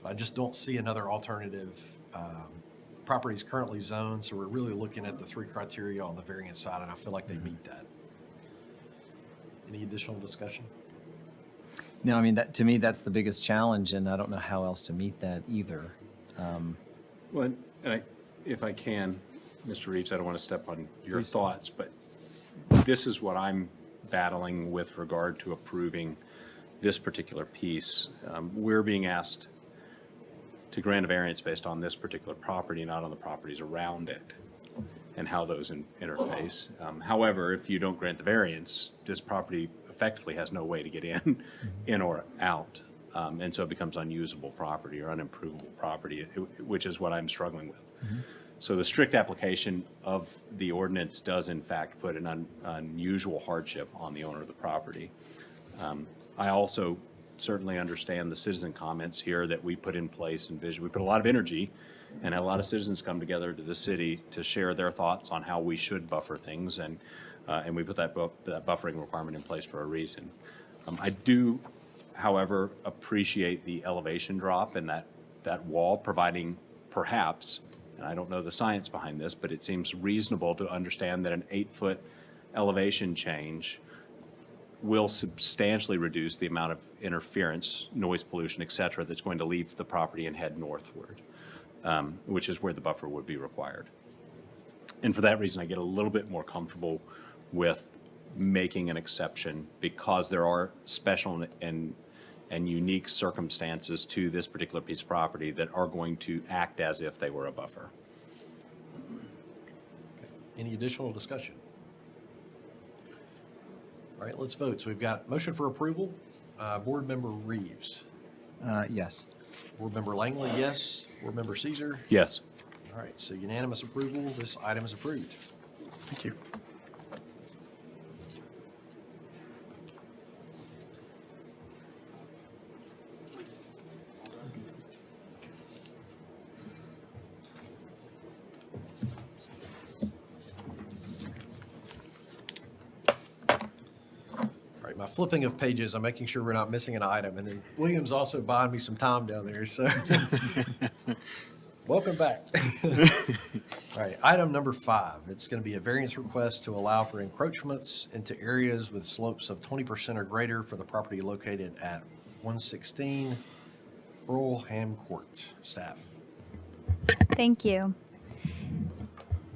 I just don't see another alternative. Property is currently zoned, so we're really looking at the 3 criteria on the variance side, and I feel like they meet that. Any additional discussion? No, I mean, to me, that's the biggest challenge, and I don't know how else to meet that either. Well, and if I can, Mr. Reeves, I don't want to step on your Please. thoughts, but this is what I'm battling with regard to approving this particular piece. We're being asked to grant a variance based on this particular property, not on the properties around it and how those interface. However, if you don't grant the variance, this property effectively has no way to get in or out. And so it becomes unusable property or unimprovable property, which is what I'm struggling with. So the strict application of the ordinance does in fact put an unusual hardship on the owner of the property. I also certainly understand the citizen comments here that we put in place and vision. We put a lot of energy and had a lot of citizens come together to the city to share their thoughts on how we should buffer things, and we put that buffering requirement in place for a reason. I do, however, appreciate the elevation drop and that wall providing perhaps, and I don't know the science behind this, but it seems reasonable to understand that an 8-foot elevation change will substantially reduce the amount of interference, noise pollution, et cetera, that's going to leave the property and head northward, which is where the buffer would be required. And for that reason, I get a little bit more comfortable with making an exception because there are special and unique circumstances to this particular piece of property that are going to act as if they were a buffer. Any additional discussion? All right, let's vote. So we've got motion for approval. Board Member Reeves. Yes. Board Member Langley, yes. Board Member Caesar. Yes. All right, so unanimous approval. This item is approved. Thank you. All right, my flipping of pages, I'm making sure we're not missing an item. And then William's also buying me some time down there, so. Welcome back. All right, item number 5. It's going to be a variance request to allow for encroachments into areas with slopes of 20% or greater for the property located at 116 Earlham Court. Staff. Thank you.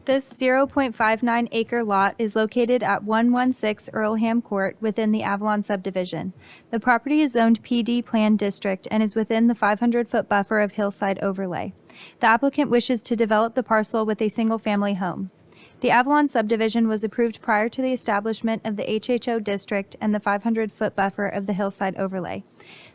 This 0.59 acre lot is located at 116 Earlham Court within the Avalon subdivision. The property is zoned PD Plan District and is within the 500-foot buffer of hillside overlay. The applicant wishes to develop the parcel with a single-family home. The Avalon subdivision was approved prior to the establishment of the HHO district and the 500-foot buffer of the hillside overlay.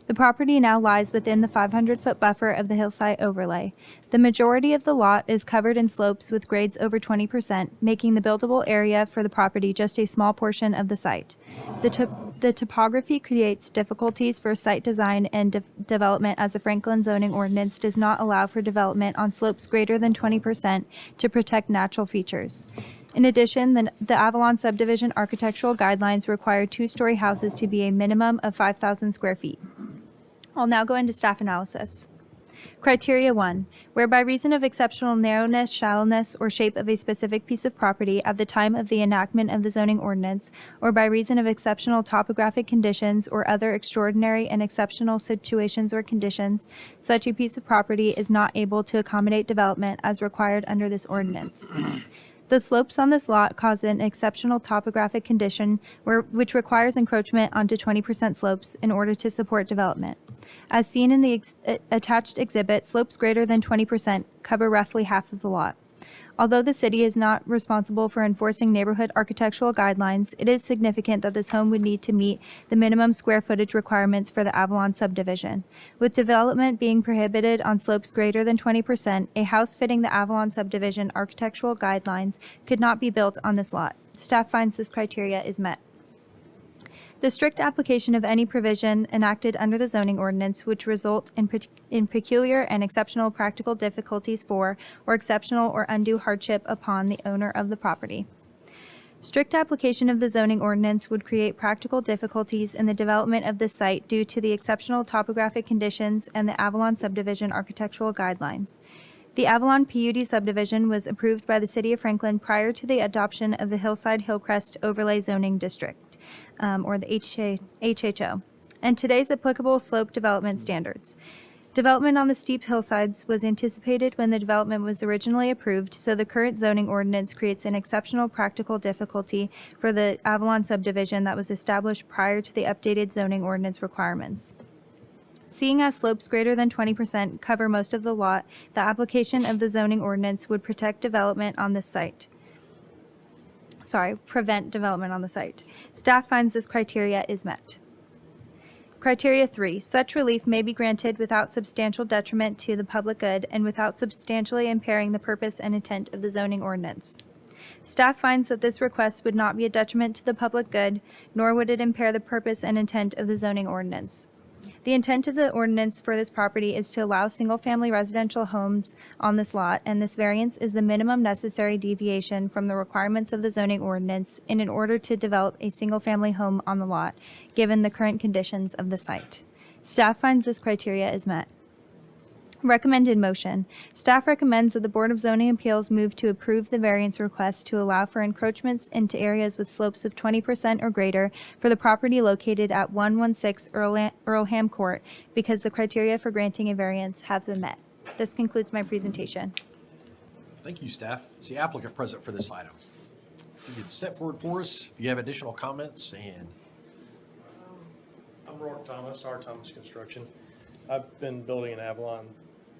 The property now lies within the 500-foot buffer of the hillside overlay. The majority of the lot is covered in slopes with grades over 20%, making the buildable area for the property just a small portion of the site. The topography creates difficulties for site design and development, as the Franklin zoning ordinance does not allow for development on slopes greater than 20% to protect natural features. In addition, the Avalon subdivision architectural guidelines require 2-story houses to be a minimum of 5,000 square feet. I'll now go into staff analysis. Criteria 1, where by reason of exceptional narrowness, shallowness, or shape of a specific piece of property at the time of the enactment of the zoning ordinance, or by reason of exceptional topographic conditions or other extraordinary and exceptional situations or conditions, such a piece of property is not able to accommodate development as required under this ordinance. The slopes on this lot cause an exceptional topographic condition which requires encroachment onto 20% slopes in order to support development. As seen in the attached exhibit, slopes greater than 20% cover roughly half of the lot. Although the city is not responsible for enforcing neighborhood architectural guidelines, it is significant that this home would need to meet the minimum square footage requirements for the Avalon subdivision. With development being prohibited on slopes greater than 20%, a house fitting the Avalon subdivision architectural guidelines could not be built on this lot. Staff finds this criteria is met. The strict application of any provision enacted under the zoning ordinance which result in peculiar and exceptional practical difficulties for, or exceptional or undue hardship upon the owner of the property. Strict application of the zoning ordinance would create practical difficulties in the development of this site due to the exceptional topographic conditions and the Avalon subdivision architectural guidelines. The Avalon PUD subdivision was approved by the City of Franklin prior to the adoption of the Hillside Hillcrest Overlay Zoning District, or the HHO, and today's applicable slope development standards. Development on the steep hillsides was anticipated when the development was originally approved, so the current zoning ordinance creates an exceptional practical difficulty for the Avalon subdivision that was established prior to the updated zoning ordinance requirements. Seeing as slopes greater than 20% cover most of the lot, the application of the zoning ordinance would prevent development on the site. Staff finds this criteria is met. Criteria 3, such relief may be granted without substantial detriment to the public good and without substantially impairing the purpose and intent of the zoning ordinance. Staff finds that this request would not be a detriment to the public good, nor would it impair the purpose and intent of the zoning ordinance. The intent of the ordinance for this property is to allow single-family residential homes on this lot, and this variance is the minimum necessary deviation from the requirements of the zoning ordinance in order to develop a single-family home on the lot, given the current conditions of the site. Staff finds this criteria is met. Recommended motion. Staff recommends that the Board of Zoning Appeals move to approve the variance request to allow for encroachments into areas with slopes of 20% or greater for the property located at 116 Earlham Court because the criteria for granting a variance have been met. This concludes my presentation. Thank you, staff. Is the applicant present for this item? If you could step forward for us, if you have additional comments, and I'm Rourke Thomas, R. Thomas Construction. I've been building in Avalon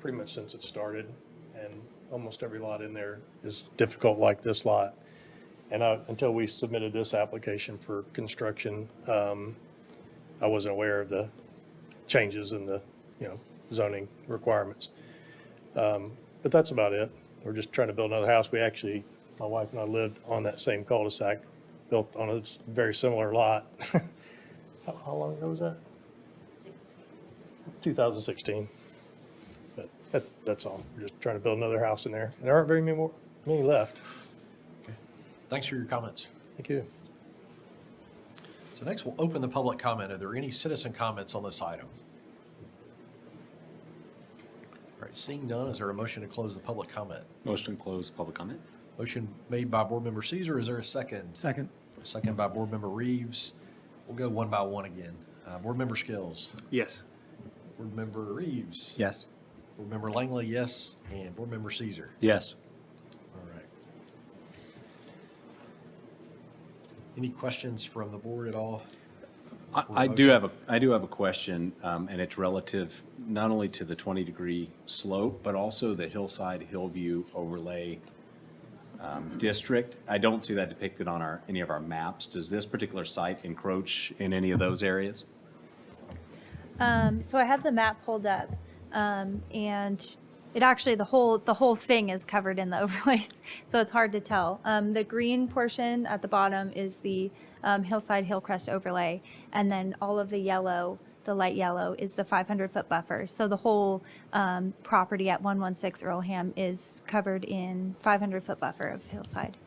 pretty much since it started, and almost every lot in there is difficult like this lot. And until we submitted this application for construction, I wasn't aware of the changes in the, zoning requirements. But that's about it. We're just trying to build another house. We actually, my wife and I lived on that same cul-de-sac, built on a very similar lot. How long ago was that? 2016. But that's all. We're just trying to build another house in there. And there aren't very many left. thanks for your comments. Thank you. So next, we'll open the public comment. Are there any citizen comments on this item? All right, seeing none, is there a motion to close the public comment? Motion to close public comment? Motion made by Board Member Caesar. Is there a second? Second. Second by Board Member Reeves. We'll go one by one again. Board Member Skills. Yes. Board Member Reeves. Yes. Board Member Langley, yes. And Board Member Caesar. Yes. All right. Any questions from the board at all? I do have a question, and it's relative not only to the 20-degree slope, but also the hillside Hillview overlay district. I don't see that depicted on any of our maps. Does this particular site encroach in any of those areas? So I have the map pulled up, and it actually, the whole thing is covered in the overlays, so it's hard to tell. The green portion at the bottom is the hillside Hillcrest overlay, and then all of the yellow, the light yellow, is the 500-foot buffer. So the whole property at 116 Earlham is covered in 500-foot buffer of hillside.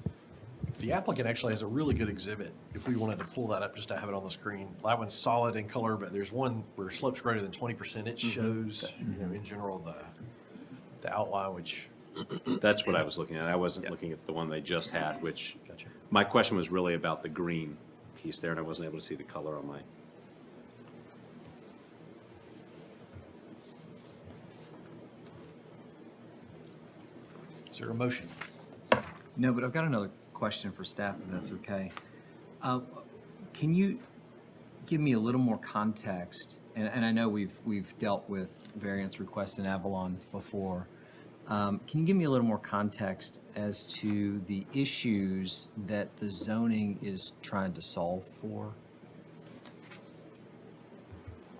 The applicant actually has a really good exhibit, if we wanted to pull that up just to have it on the screen. That one's solid in color, but there's one where slopes greater than 20%. It shows, in general, the outline, which, That's what I was looking at. I wasn't looking at the one they just had, which, gotcha. my question was really about the green piece there, and I wasn't able to see the color on my. Is there a motion? No, but I've got another question for staff, if that's okay. Can you give me a little more context? And I know we've dealt with variance requests in Avalon before. Can you give me a little more context as to the issues that the zoning is trying to solve for?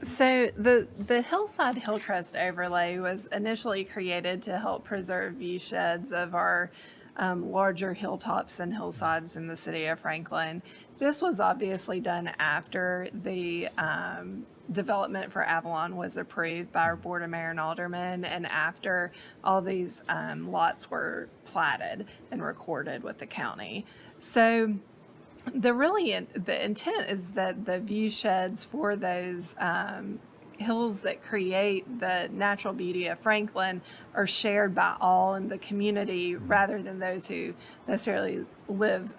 So the hillside Hillcrest overlay was initially created to help preserve view sheds of our larger hilltops and hillsides in the city of Franklin. This was obviously done after the development for Avalon was approved by our Board of Mayor and Aldermen, and after all these lots were platted and recorded with the county. So the intent is that the view sheds for those hills that create the natural beauty of Franklin are shared by all in the community rather than those who necessarily live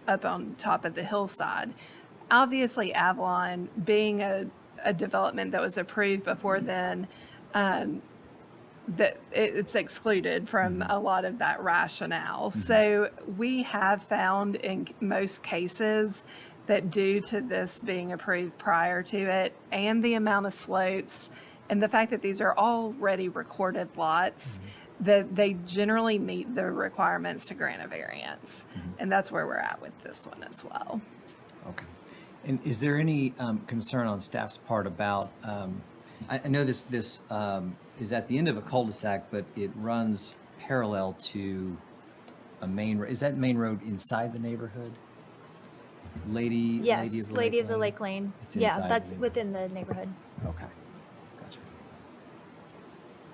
up on top of the hillside. Obviously, Avalon, being a development that was approved before then, that it's excluded from a lot of that rationale. So we have found in most cases that due to this being approved prior to it and the amount of slopes and the fact that these are already recorded lots, that they generally meet the requirements to grant a variance. And that's where we're at with this one as well. Okay. And is there any concern on staff's part about, I know this is at the end of a cul-de-sac, but it runs parallel to a is that main road inside the neighborhood? Yes, Lady of the Lane? Lake Lane. It's Yeah, inside the that's neighborhood. within the neighborhood. Okay, gotcha.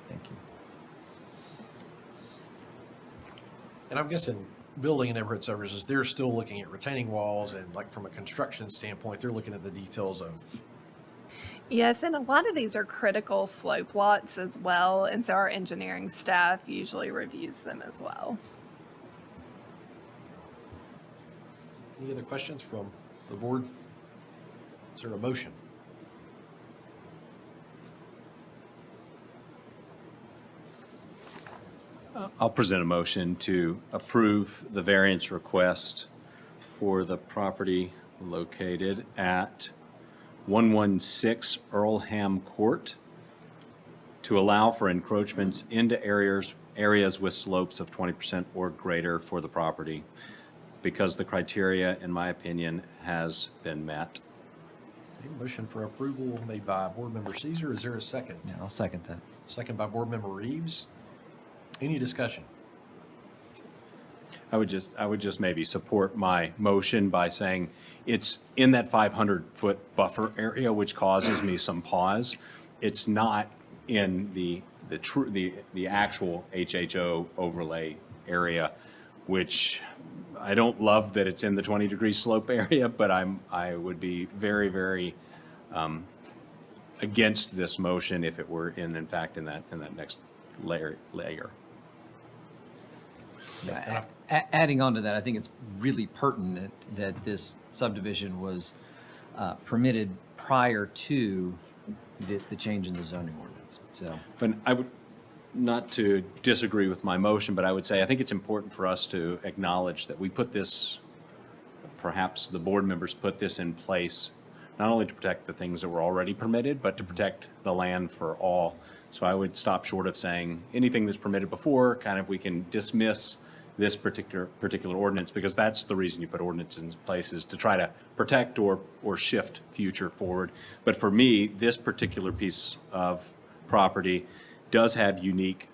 Thank you. And I'm guessing building and neighborhood services, they're still looking at retaining walls and like from a construction standpoint, they're looking at the details of, Yes, and a lot of these are critical slope lots as well, and so our engineering staff usually reviews them as well. any other questions from the board? Is there a motion? I'll present a motion to approve the variance request for the property located at 116 Earlham Court to allow for encroachments into areas with slopes of 20% or greater for the property, because the criteria, in my opinion, has been met. Okay, motion for approval made by Board Member Caesar. Is there a second? Yeah, I'll second that. Second by Board Member Reeves. Any discussion? I would just maybe support my motion by saying it's in that 500-foot buffer area, which causes me some pause. It's not in the actual HHO overlay area, which I don't love that it's in the 20-degree slope area, but I would be very, very against this motion if it were in fact in that next layer. Yeah, adding on to that, I think it's really pertinent that this subdivision was permitted prior to the change in the zoning ordinance, so. But I would, not to disagree with my motion, but I would say I think it's important for us to acknowledge that we put this, perhaps the board members put this in place, not only to protect the things that were already permitted, but to protect the land for all. So I would stop short of saying anything that's permitted before, kind of we can dismiss this particular ordinance, because that's the reason you put ordinances in place, is to try to protect or shift future forward. But for me, this particular piece of property does have unique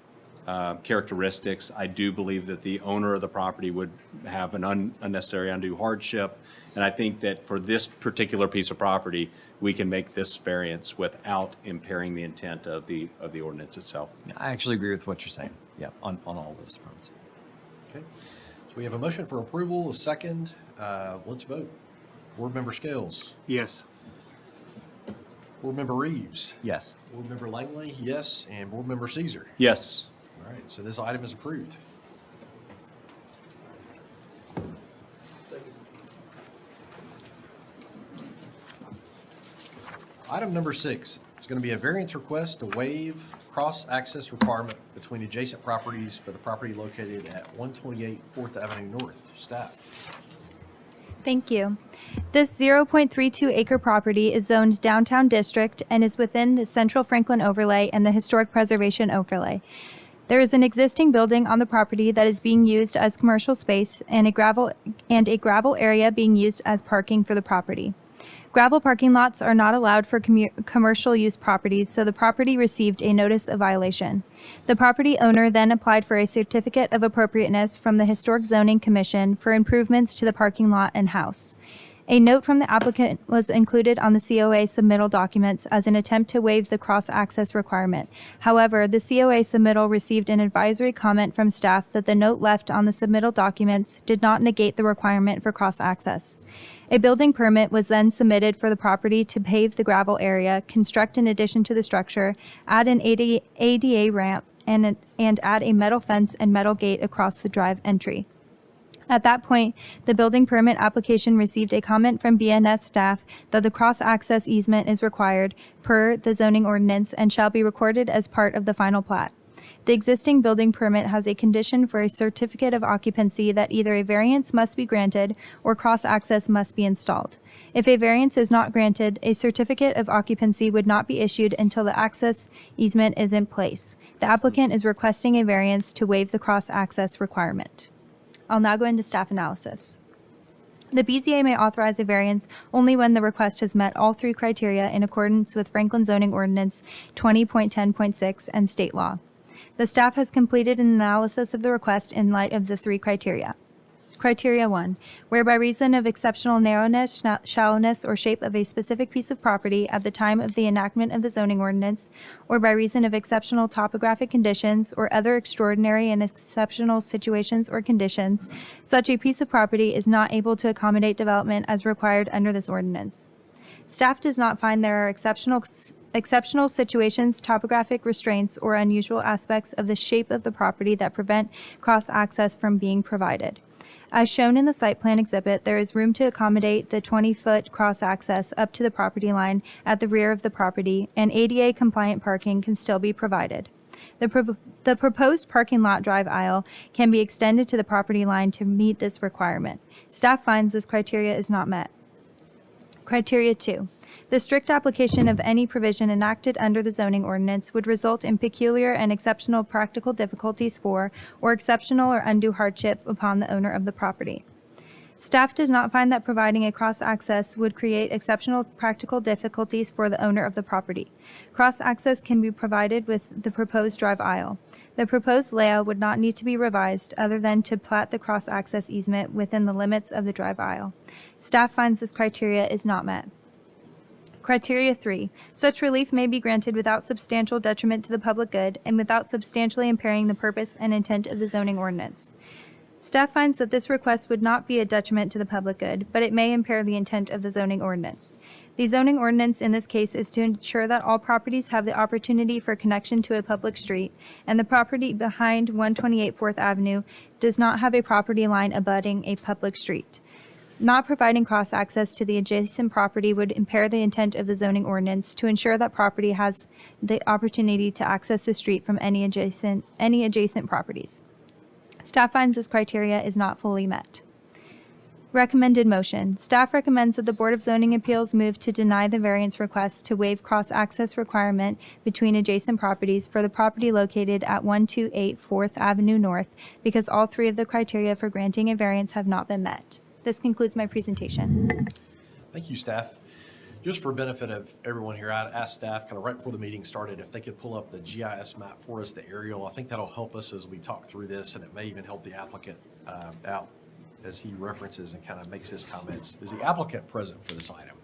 characteristics. I do believe that the owner of the property would have an unnecessary undue hardship. And I think that for this particular piece of property, we can make this variance without impairing the intent of the ordinance itself. I actually agree with what you're saying, yeah, on all those fronts. Okay. So we have a motion for approval, a second. Let's vote. Board Member Scales. Yes. Board Member Reeves. Yes. Board Member Langley, yes. And Board Member Caesar. Yes. All right, so this item is approved. Item number 6, it's going to be a variance request to waive cross-access requirement between adjacent properties for the property located at 128 4th Avenue North. Staff. Thank you. This 0.32 acre property is zoned downtown district and is within the Central Franklin overlay and the Historic Preservation overlay. There is an existing building on the property that is being used as commercial space and a gravel area being used as parking for the property. Gravel parking lots are not allowed for commercial use properties, so the property received a notice of violation. The property owner then applied for a certificate of appropriateness from the Historic Zoning Commission for improvements to the parking lot and house. A note from the applicant was included on the COA submittal documents as an attempt to waive the cross-access requirement. However, the COA submittal received an advisory comment from staff that the note left on the submittal documents did not negate the requirement for cross-access. A building permit was then submitted for the property to pave the gravel area, construct an addition to the structure, add an ADA ramp, and add a metal fence and metal gate across the drive entry. At that point, the building permit application received a comment from BNS staff that the cross-access easement is required per the zoning ordinance and shall be recorded as part of the final plat. The existing building permit has a condition for a certificate of occupancy that either a variance must be granted or cross-access must be installed. If a variance is not granted, a certificate of occupancy would not be issued until the access easement is in place. The applicant is requesting a variance to waive the cross-access requirement. I'll now go into staff analysis. The BZA may authorize a variance only when the request has met all three criteria in accordance with Franklin Zoning Ordinance 20.10.6 and state law. The staff has completed an analysis of the request in light of the three criteria. Criteria 1, where by reason of exceptional narrowness, shallowness, or shape of a specific piece of property at the time of the enactment of the zoning ordinance, or by reason of exceptional topographic conditions or other extraordinary and exceptional situations or conditions, such a piece of property is not able to accommodate development as required under this ordinance. Staff does not find there are exceptional situations, topographic restraints, or unusual aspects of the shape of the property that prevent cross-access from being provided. As shown in the site plan exhibit, there is room to accommodate the 20-foot cross-access up to the property line at the rear of the property, and ADA-compliant parking can still be provided. The proposed parking lot drive aisle can be extended to the property line to meet this requirement. Staff finds this criteria is not met. Criteria 2. The strict application of any provision enacted under the zoning ordinance would result in peculiar and exceptional practical difficulties for, or exceptional or undue hardship upon the owner of the property. Staff does not find that providing a cross-access would create exceptional practical difficulties for the owner of the property. Cross-access can be provided with the proposed drive aisle. The proposed layout would not need to be revised other than to plat the cross-access easement within the limits of the drive aisle. Staff finds this criteria is not met. Criteria 3. Such relief may be granted without substantial detriment to the public good and without substantially impairing the purpose and intent of the zoning ordinance. Staff finds that this request would not be a detriment to the public good, but it may impair the intent of the zoning ordinance. The zoning ordinance in this case is to ensure that all properties have the opportunity for connection to a public street, and the property behind 128 4th Avenue does not have a property line abutting a public street. Not providing cross-access to the adjacent property would impair the intent of the zoning ordinance to ensure that property has the opportunity to access the street from any adjacent properties. Staff finds this criteria is not fully met. Recommended motion. Staff recommends that the Board of Zoning Appeals move to deny the variance request to waive cross-access requirement between adjacent properties for the property located at 128 4th Avenue North because all three of the criteria for granting a variance have not been met. This concludes my presentation. Thank you, staff. Just for benefit of everyone here, I asked staff kind of right before the meeting started if they could pull up the GIS map for us, the aerial. I think that'll help us as we talk through this, and it may even help the applicant out as he references and kind of makes his comments. Is the applicant present for this item?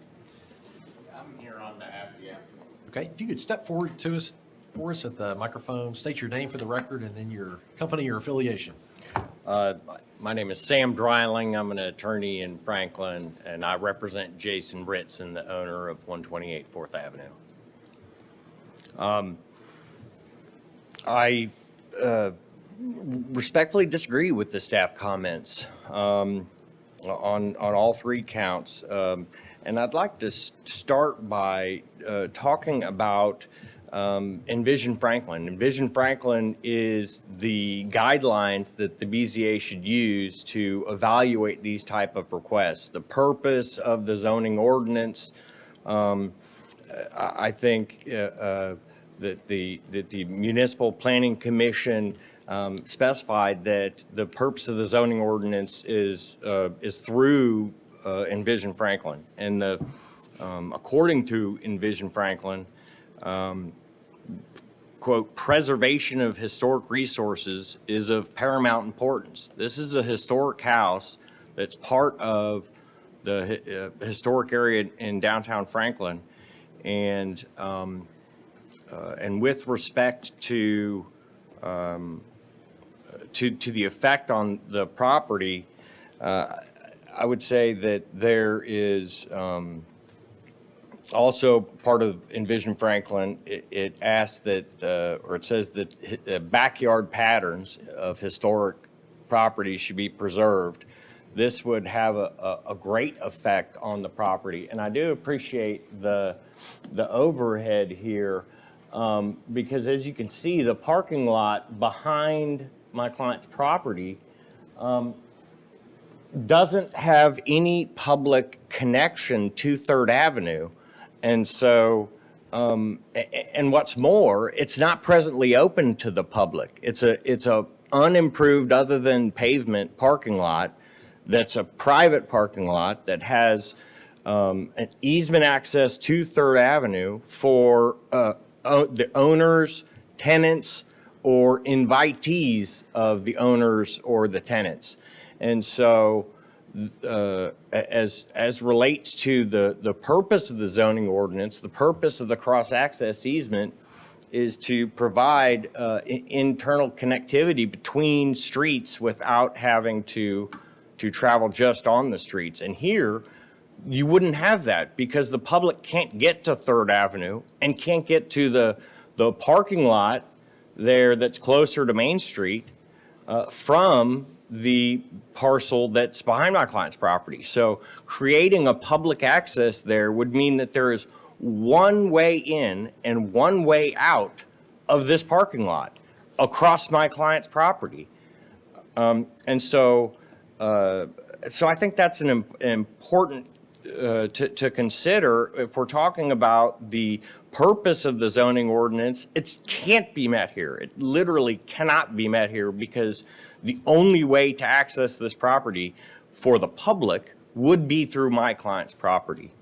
I'm here on behalf of the applicant. Okay, if you could step forward to us for us at the microphone, state your name for the record, and then your company or affiliation. My name is Sam Dreiling. I'm an attorney in Franklin, and I represent Jason Ritson, the owner of 128 4th Avenue. I respectfully disagree with the staff comments on all three counts. And I'd like to start by talking about Envision Franklin. Envision Franklin is the guidelines that the BZA should use to evaluate these type of requests. The purpose of the zoning ordinance, I think that the Municipal Planning Commission specified that the purpose of the zoning ordinance is through Envision Franklin. And according to Envision Franklin, quote, preservation of historic resources is of paramount importance. This is a historic house that's part of the historic area in downtown Franklin. And with respect to the effect on the property, I would say that there is also part of Envision Franklin, it asks that, or it says that backyard patterns of historic properties should be preserved. This would have a great effect on the property. And I do appreciate the overhead here because as you can see, the parking lot behind my client's property doesn't have any public connection to 3rd Avenue. And so, and what's more, it's not presently open to the public. It's a unimproved, other than pavement, parking lot that's a private parking lot that has an easement access to Third Avenue for the owners, tenants, or invitees of the owners or the tenants. And so as relates to the purpose of the zoning ordinance, the purpose of the cross-access easement is to provide internal connectivity between streets without having to travel just on the streets. And here, you wouldn't have that because the public can't get to Third Avenue and can't get to the parking lot there that's closer to Main Street from the parcel that's behind my client's property. So creating a public access there would mean that there is one way in and one way out of this parking lot across my client's property. And so I think that's an important to consider if we're talking about the purpose of the zoning ordinance. It can't be met here. It literally cannot be met here because the only way to access this property for the public would be through my client's property.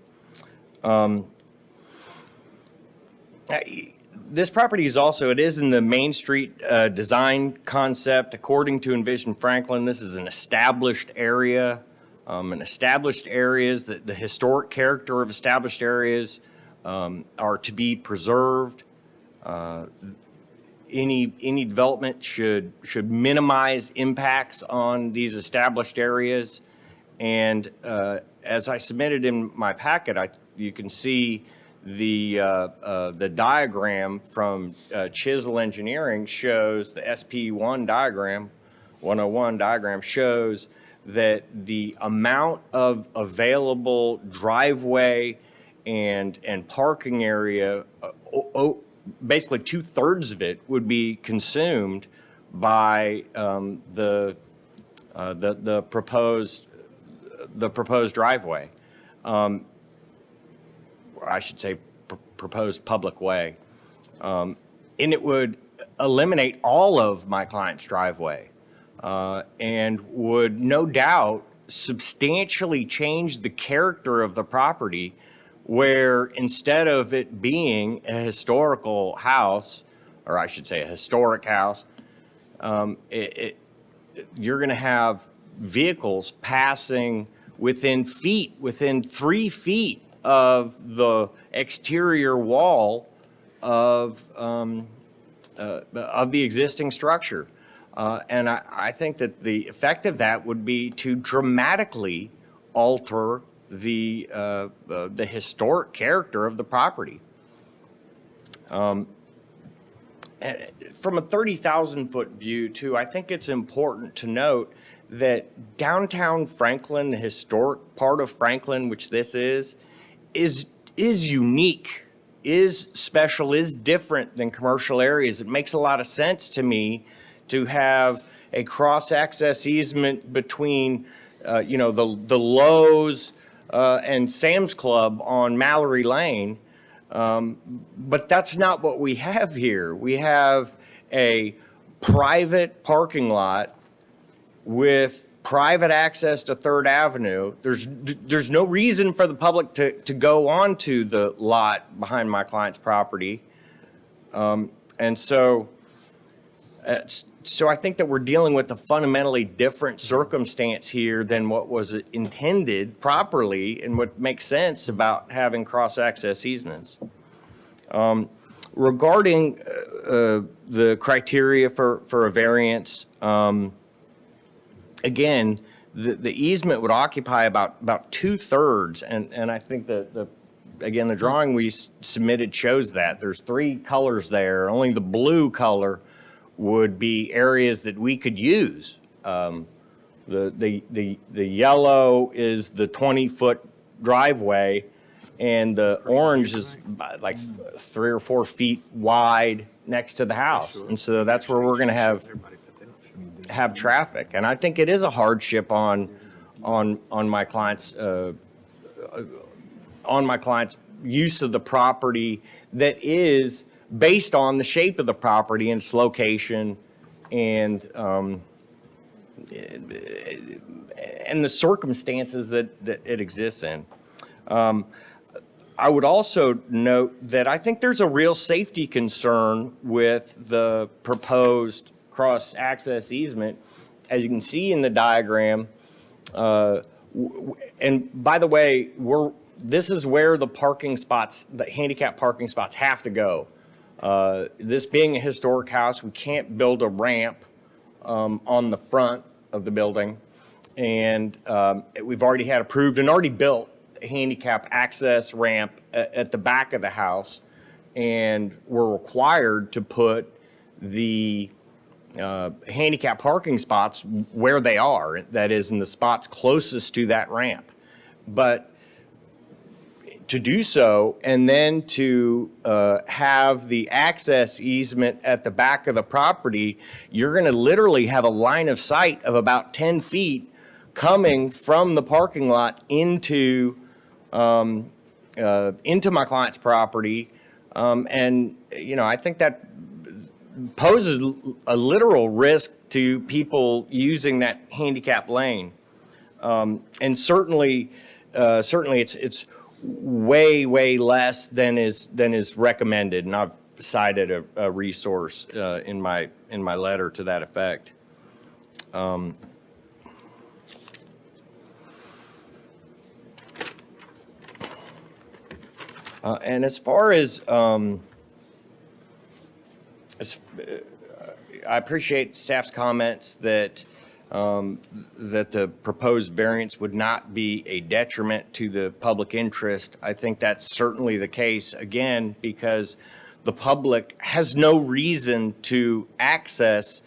This property is also, it is in the Main Street design concept. According to Envision Franklin, this is an established area. And established areas, the historic character of established areas are to be preserved. Any development should minimize impacts on these established areas. And as I submitted in my packet, you can see the diagram from Chisel Engineering shows the SP1 diagram, 101 diagram shows that the amount of available driveway and parking area, basically 2/3 of it would be consumed by the proposed driveway. I should say proposed public way. And it would eliminate all of my client's driveway. And would no doubt substantially change the character of the property, where instead of it being a historical house, or I should say a historic house, you're going to have vehicles passing within 3 feet of the exterior wall of the existing structure. And I think that the effect of that would be to dramatically alter the historic character of the property. From a 30,000-foot view, too, I think it's important to note that downtown Franklin, the historic part of Franklin, which this is unique, is special, is different than commercial areas. It makes a lot of sense to me to have a cross-access easement between, the Lowe's and Sam's Club on Mallory Lane. But that's not what we have here. We have a private parking lot with private access to Third Avenue. There's no reason for the public to go onto the lot behind my client's property. And so I think that we're dealing with a fundamentally different circumstance here than what was intended properly and what makes sense about having cross-access easements. Regarding the criteria for a variance, again, the easement would occupy about 2/3, and I think again, the drawing we submitted shows that. There's 3 colors there. Only the blue color would be areas that we could use. The yellow is the 20-foot driveway, and the orange is like 3 or 4 feet wide next to the house. And so that's where we're going to have traffic. And I think it is a hardship on my client's use of the property that is based on the shape of the property and its location and and the circumstances that it exists in. I would also note that I think there's a real safety concern with the proposed cross-access easement. As you can see in the diagram, and by the way, this is where the parking spots, the handicap parking spots have to go. This being a historic house, we can't build a ramp on the front of the building. And we've already had approved and already built a handicap access ramp at the back of the house. And we're required to put the handicap parking spots where they are, that is in the spots closest to that ramp. But to do so, and then to have the access easement at the back of the property, you're going to literally have a line of sight of about 10 feet coming from the parking lot into my client's property. And, you know, I think that poses a literal risk to people using that handicap lane. And certainly it's way less than is recommended, and I've cited a resource in my letter to that effect. And as far as I appreciate staff's comments that the proposed variance would not be a detriment to the public interest. I think that's certainly the case, again, because the public has no reason to access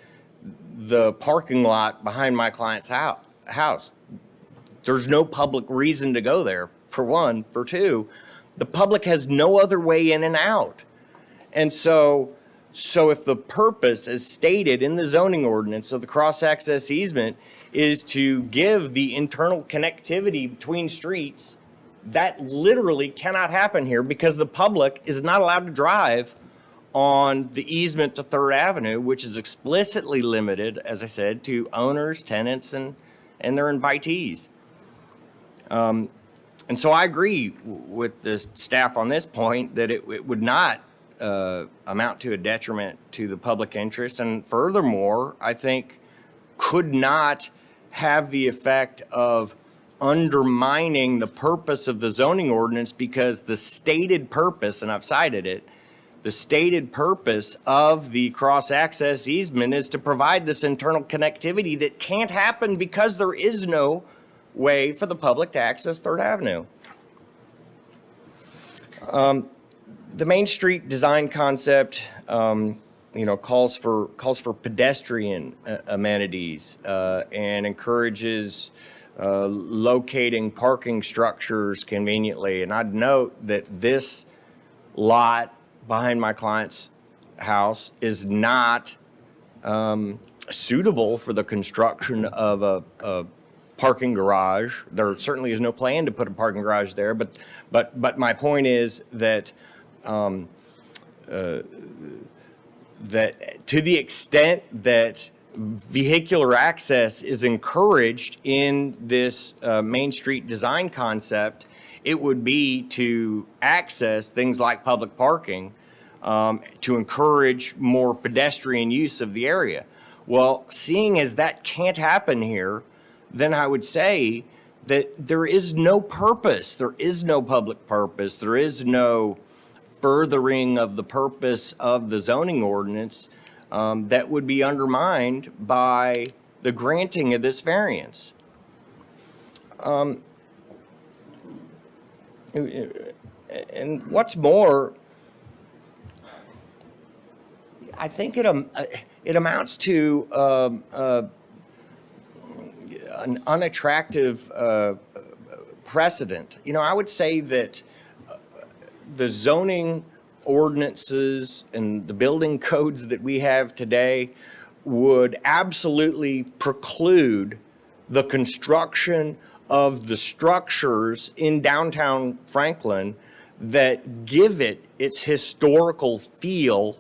the parking lot behind my client's house. There's no public reason to go there, for one. For two, the public has no other way in and out. And so if the purpose, as stated in the zoning ordinance of the cross-access easement, is to give the internal connectivity between streets, that literally cannot happen here because the public is not allowed to drive on the easement to 3rd Avenue, which is explicitly limited, as I said, to owners, tenants, and their invitees. And so I agree with the staff on this point that it would not amount to a detriment to the public interest, and furthermore, I think could not have the effect of undermining the purpose of the zoning ordinance, because the stated purpose, and I've cited it, the stated purpose of the cross-access easement is to provide this internal connectivity that can't happen because there is no way for the public to access 3rd Avenue. The Main Street design concept, calls for pedestrian amenities and encourages locating parking structures conveniently. And I'd note that this lot behind my client's house is not suitable for the construction of a parking garage. There certainly is no plan to put a parking garage there, but my point is that that to the extent that vehicular access is encouraged in this Main Street design concept, it would be to access things like public parking to encourage more pedestrian use of the area. Well, seeing as that can't happen here, then I would say that there is no purpose, there is no public purpose, there is no furthering of the purpose of the zoning ordinance that would be undermined by the granting of this variance. And what's more, I think it amounts to an unattractive precedent. I would say that the zoning ordinances and the building codes that we have today would absolutely preclude the construction of the structures in downtown Franklin that give it its historic feel,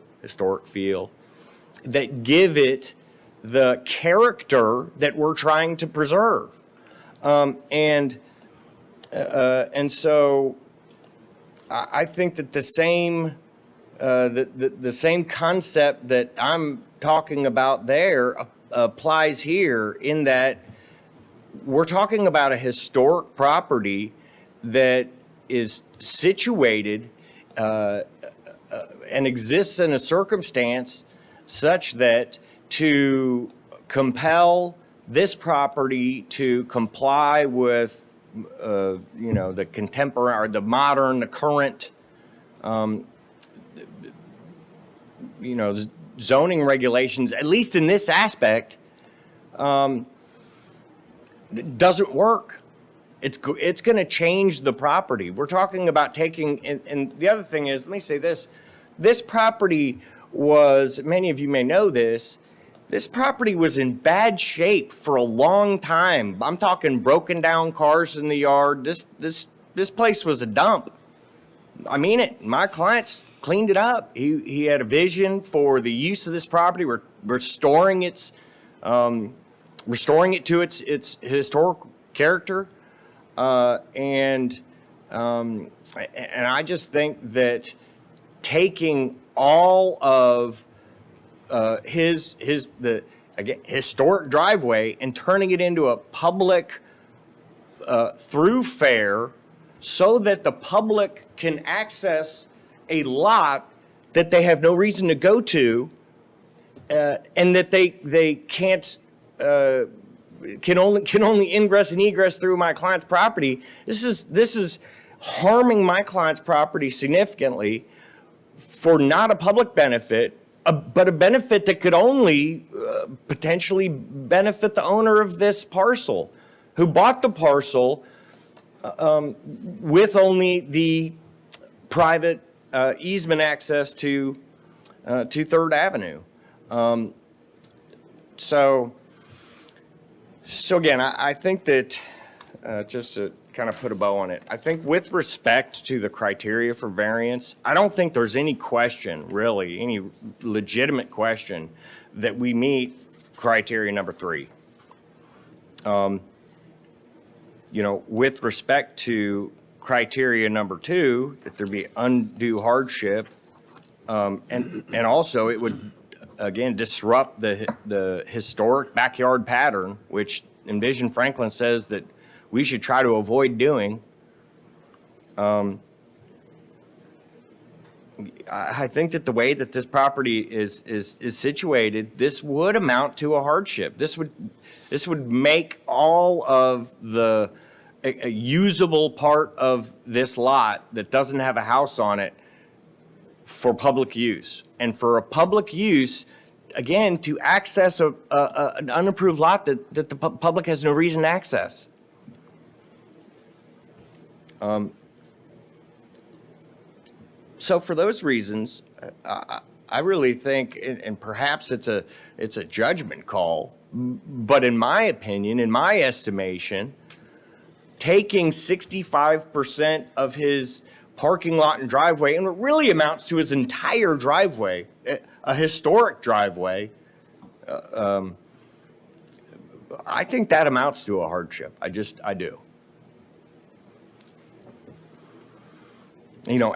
that give it the character that we're trying to preserve. And so I think that the same concept that I'm talking about there applies here, in that we're talking about a historic property that is situated and exists in a circumstance such that to compel this property to comply with, the contemporary, or the modern, the current, zoning regulations, at least in this aspect, doesn't work. It's going to change the property. We're talking about taking, and the other thing is, let me say this. This property was, many of you may know this property was in bad shape for a long time. I'm talking broken down cars in the yard. This place was a dump. I mean it. My clients cleaned it up. He had a vision for the use of this property. We're restoring it to its historical character. And I just think that taking all of his historic driveway and turning it into a public thoroughfare so that the public can access a lot that they have no reason to go to, and that they can't can only ingress and egress through my client's property. This is harming my client's property significantly for not a public benefit, but a benefit that could only potentially benefit the owner of this parcel, who bought the parcel with only the private easement access to 3rd Avenue. So again, I think that, just to kind of put a bow on it, I think with respect to the criteria for variance, I don't think there's any question, really, any legitimate question, that we meet criteria number 3. With respect to criteria number 2, that there be undue hardship, and also it would, again, disrupt the historic backyard pattern, which Envision Franklin says that we should try to avoid doing. I think that the way that this property is situated, this would amount to a hardship. This would make all of a usable part of this lot that doesn't have a house on it for public use. And for a public use, again, to access an unapproved lot that the public has no reason to access. So for those reasons, I really think, and perhaps it's a judgment call, but in my opinion, in my estimation, taking 65% of his parking lot and driveway, and it really amounts to his entire driveway, a historic driveway, I think that amounts to a hardship. I do.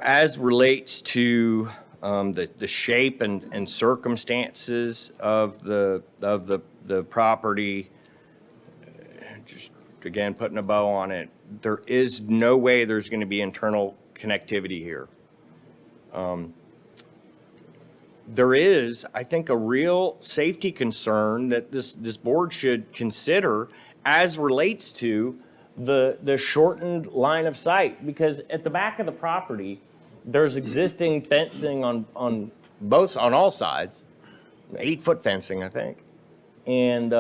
As relates to the shape and circumstances of the property, just again putting a bow on it, there is no way there's going to be internal connectivity here. There is, I think, a real safety concern that this board should consider as relates to the shortened line of sight, because at the back of the property, there's existing fencing on all sides, 8-foot fencing, I think. And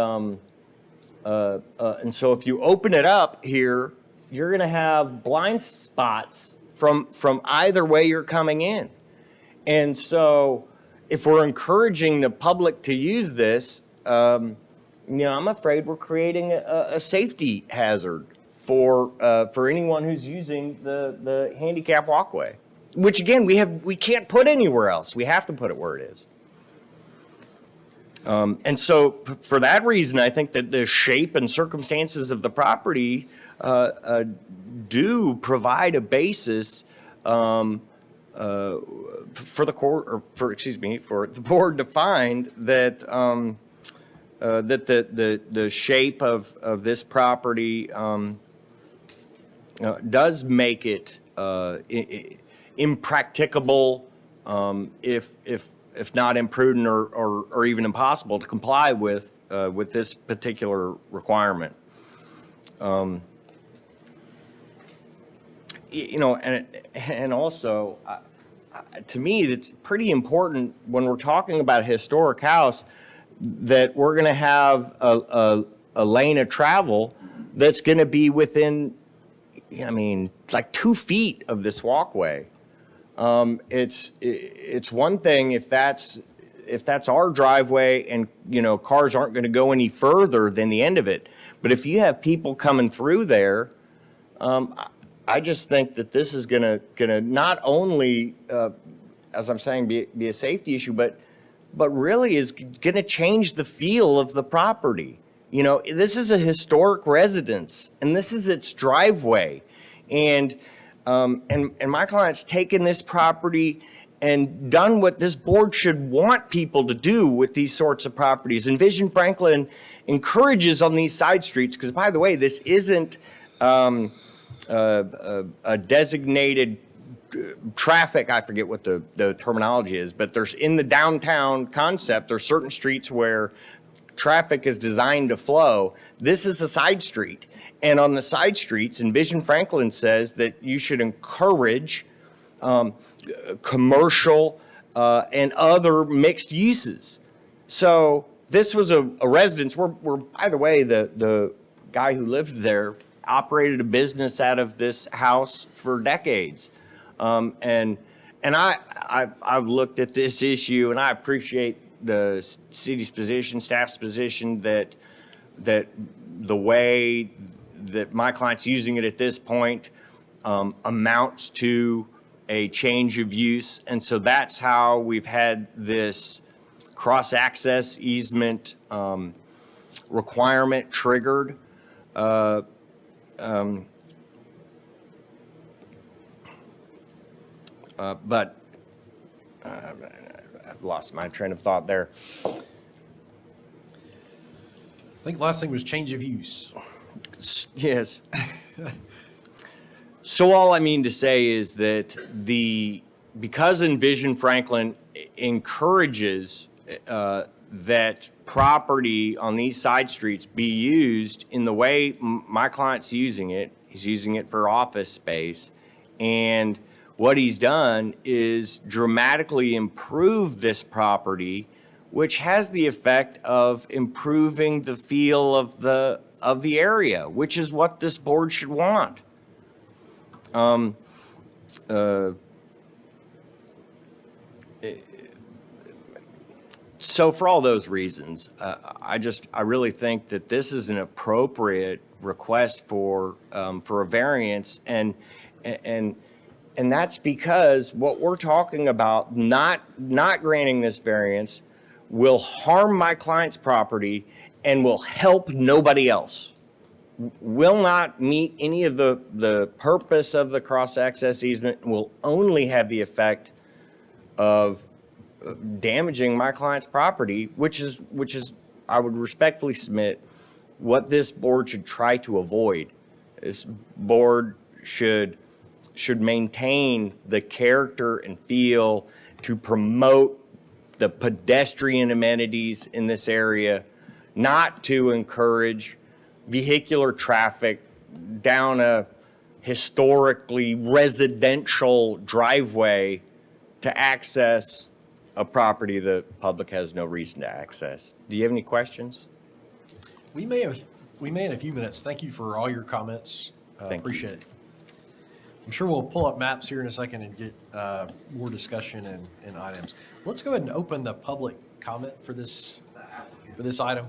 so if you open it up here, you're going to have blind spots from either way you're coming in. And so if we're encouraging the public to use this, I'm afraid we're creating a safety hazard for anyone who's using the handicap walkway, which again we can't put anywhere else. We have to put it where it is. And so for that reason, I think that the shape and circumstances of the property do provide a basis for the court, or for, excuse me, for the board to find that that the shape of this property does make it impracticable, if not imprudent or even impossible to comply with this particular requirement. You know, and also, to me, it's pretty important when we're talking about a historic house that we're going to have a lane of travel that's going to be within, I mean, like 2 feet of this walkway. It's one thing if that's our driveway and, you know, cars aren't going to go any further than the end of it. But if you have people coming through there, I just think that this is gonna not only, as I'm saying, be a safety issue, but really is gonna change the feel of the property. You know, this is a historic residence, and this is its driveway, and my client's taken this property and done what this board should want people to do with these sorts of properties. Envision Franklin encourages on these side streets, because by the way, this isn't a designated traffic, I forget what the terminology is, but there's, in the downtown concept, there's certain streets where traffic is designed to flow. This is a side street. And on the side streets, Envision Franklin says that you should encourage commercial and other mixed uses. So this was a residence where, by the way, the guy who lived there operated a business out of this house for decades. And I've looked at this issue, and I appreciate the city's position, staff's position, that the way that my client's using it at this point amounts to a change of use. And so that's how we've had this cross-access easement requirement triggered. But I've lost my train of thought there. I think the last thing was change of use. Yes. So all I mean to say is that because Envision Franklin encourages that property on these side streets be used in the way my client's using it, he's using it for office space, and what he's done is dramatically improve this property, which has the effect of improving the feel of the area, which is what this board should want. So for all those reasons, I really think that this is an appropriate request for a variance, and that's because what we're talking about, not granting this variance, will harm my client's property and will help nobody else. Will not meet any of the purpose of the cross-access easement, and will only have the effect of damaging my client's property, which is, I would respectfully submit, what this board should try to avoid. This board should maintain the character and feel to promote the pedestrian amenities in this area, not to encourage vehicular traffic down a historically residential driveway to access a property the public has no reason to access. Do you have any questions? We may in a few minutes. Thank you for all your comments. Thank you. Appreciate it. I'm sure we'll pull up maps here in a second and get more discussion and items. Let's go ahead and open the public comment for this item.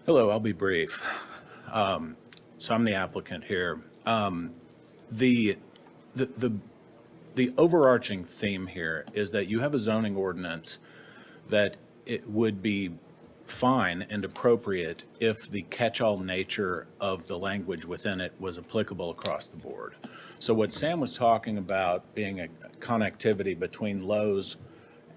Hello, I'll be brief. So I'm the applicant here. The the overarching theme here is that you have a zoning ordinance that it would be fine and appropriate if the catch-all nature of the language within it was applicable across the board. So what Sam was talking about being a connectivity between Lowe's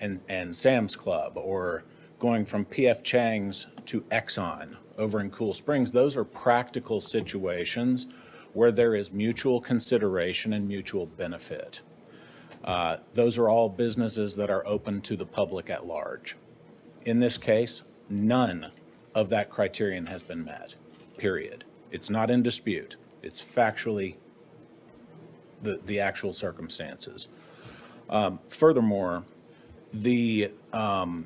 and Sam's Club, or going from P.F. Chang's to Exxon over in Cool Springs, those are practical situations where there is mutual consideration and mutual benefit. Those are all businesses that are open to the public at large. In this case, none of that criterion has been met, period. It's not in dispute. It's factually the actual circumstances. Furthermore, when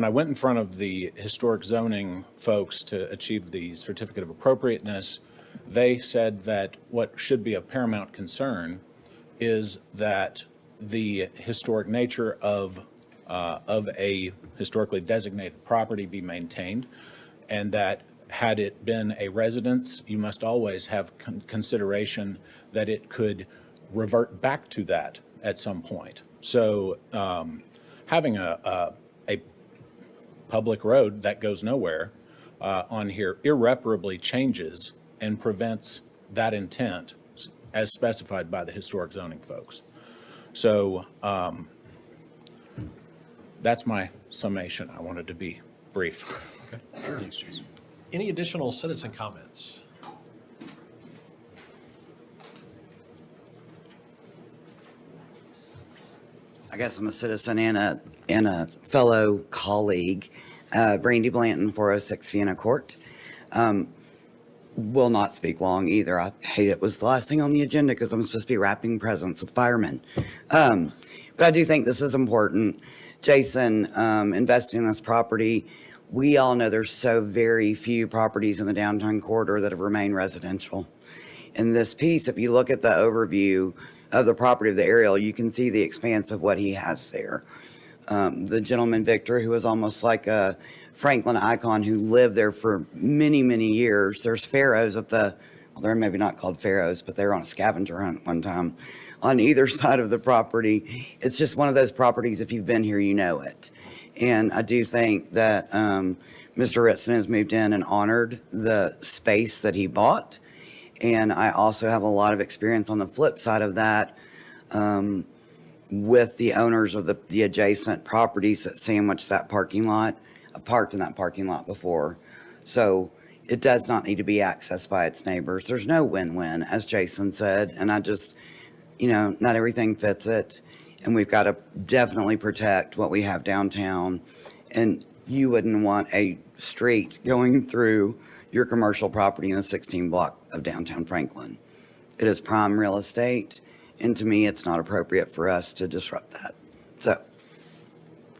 I went in front of the historic zoning folks to achieve the certificate of appropriateness, they said that what should be of paramount concern is that the historic nature of a historically designated property be maintained, and that had it been a residence, you must always have consideration that it could revert back to that at some point. So having a public road that goes nowhere on here irreparably changes and prevents that intent as specified by the historic zoning folks. So that's my summation. I wanted to be brief. Okay, sure. Any additional citizen comments? I guess I'm a citizen and a fellow colleague. Brandy Blanton, 406 Vienna Court. Will not speak long either. I hate it was the last thing on the agenda because I'm supposed to be wrapping presents with firemen. But I do think this is important. Jason, investing in this property, we all know there's so very few properties in the downtown corridor that have remained residential. In this piece, if you look at the overview of the property of the aerial, you can see the expanse of what he has there. The gentleman, Victor, who was almost like a Franklin icon who lived there for many, many years. There's pharaohs well, they're maybe not called pharaohs, but they were on a scavenger hunt one time on either side of the property. It's just one of those properties, if you've been here, you know it. And I do think that Mr. Ritson has moved in and honored the space that he bought. And I also have a lot of experience on the flip side of that with the owners of the adjacent properties that sandwich that parking lot. I've parked in that parking lot before. So it does not need to be accessed by its neighbors. There's no win-win, as Jason said. And I just, not everything fits it. And we've got to definitely protect what we have downtown. And you wouldn't want a street going through your commercial property in the 16 block of downtown Franklin. It is prime real estate. And to me, it's not appropriate for us to disrupt that. So,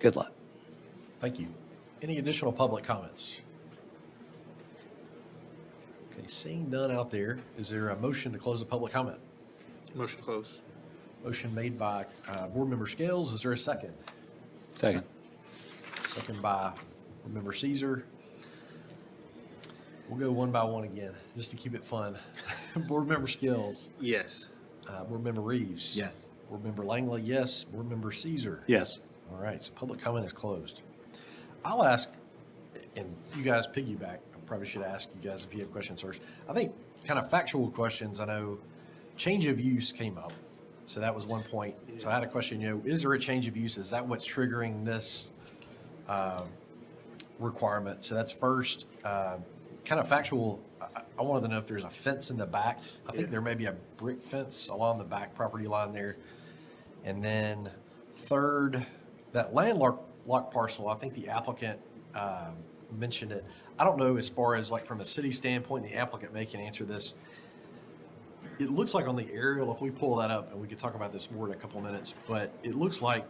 good luck. Thank you. Any additional public comments? Okay, seeing none out there, is there a motion to close the public comment? Motion to close. Motion made by Board Member Scales. Is there a second? Second. Second by Board Member Caesar. We'll go one by one again, just to keep it fun. Board Member Scales. Yes. Board Member Reeves. Yes. Board Member Langley, yes. Board Member Caesar. Yes. All right, so public comment is closed. I'll ask, and you guys piggyback, I probably should ask you guys if you have questions first. I think kind of factual questions, I know change of use came up. So that was one point. So I had a question, is there a change of use? Is that what's triggering this requirement? So that's first. Kind of factual, I wanted to know if there's a fence in the back. I think there may be a brick fence along the back property line there. And then third, that landlocked parcel, I think the applicant mentioned it. I don't know as far as like from a city standpoint, the applicant may can answer this. It looks like on the aerial, if we pull that up, and we could talk about this more in a couple of minutes, but it looks like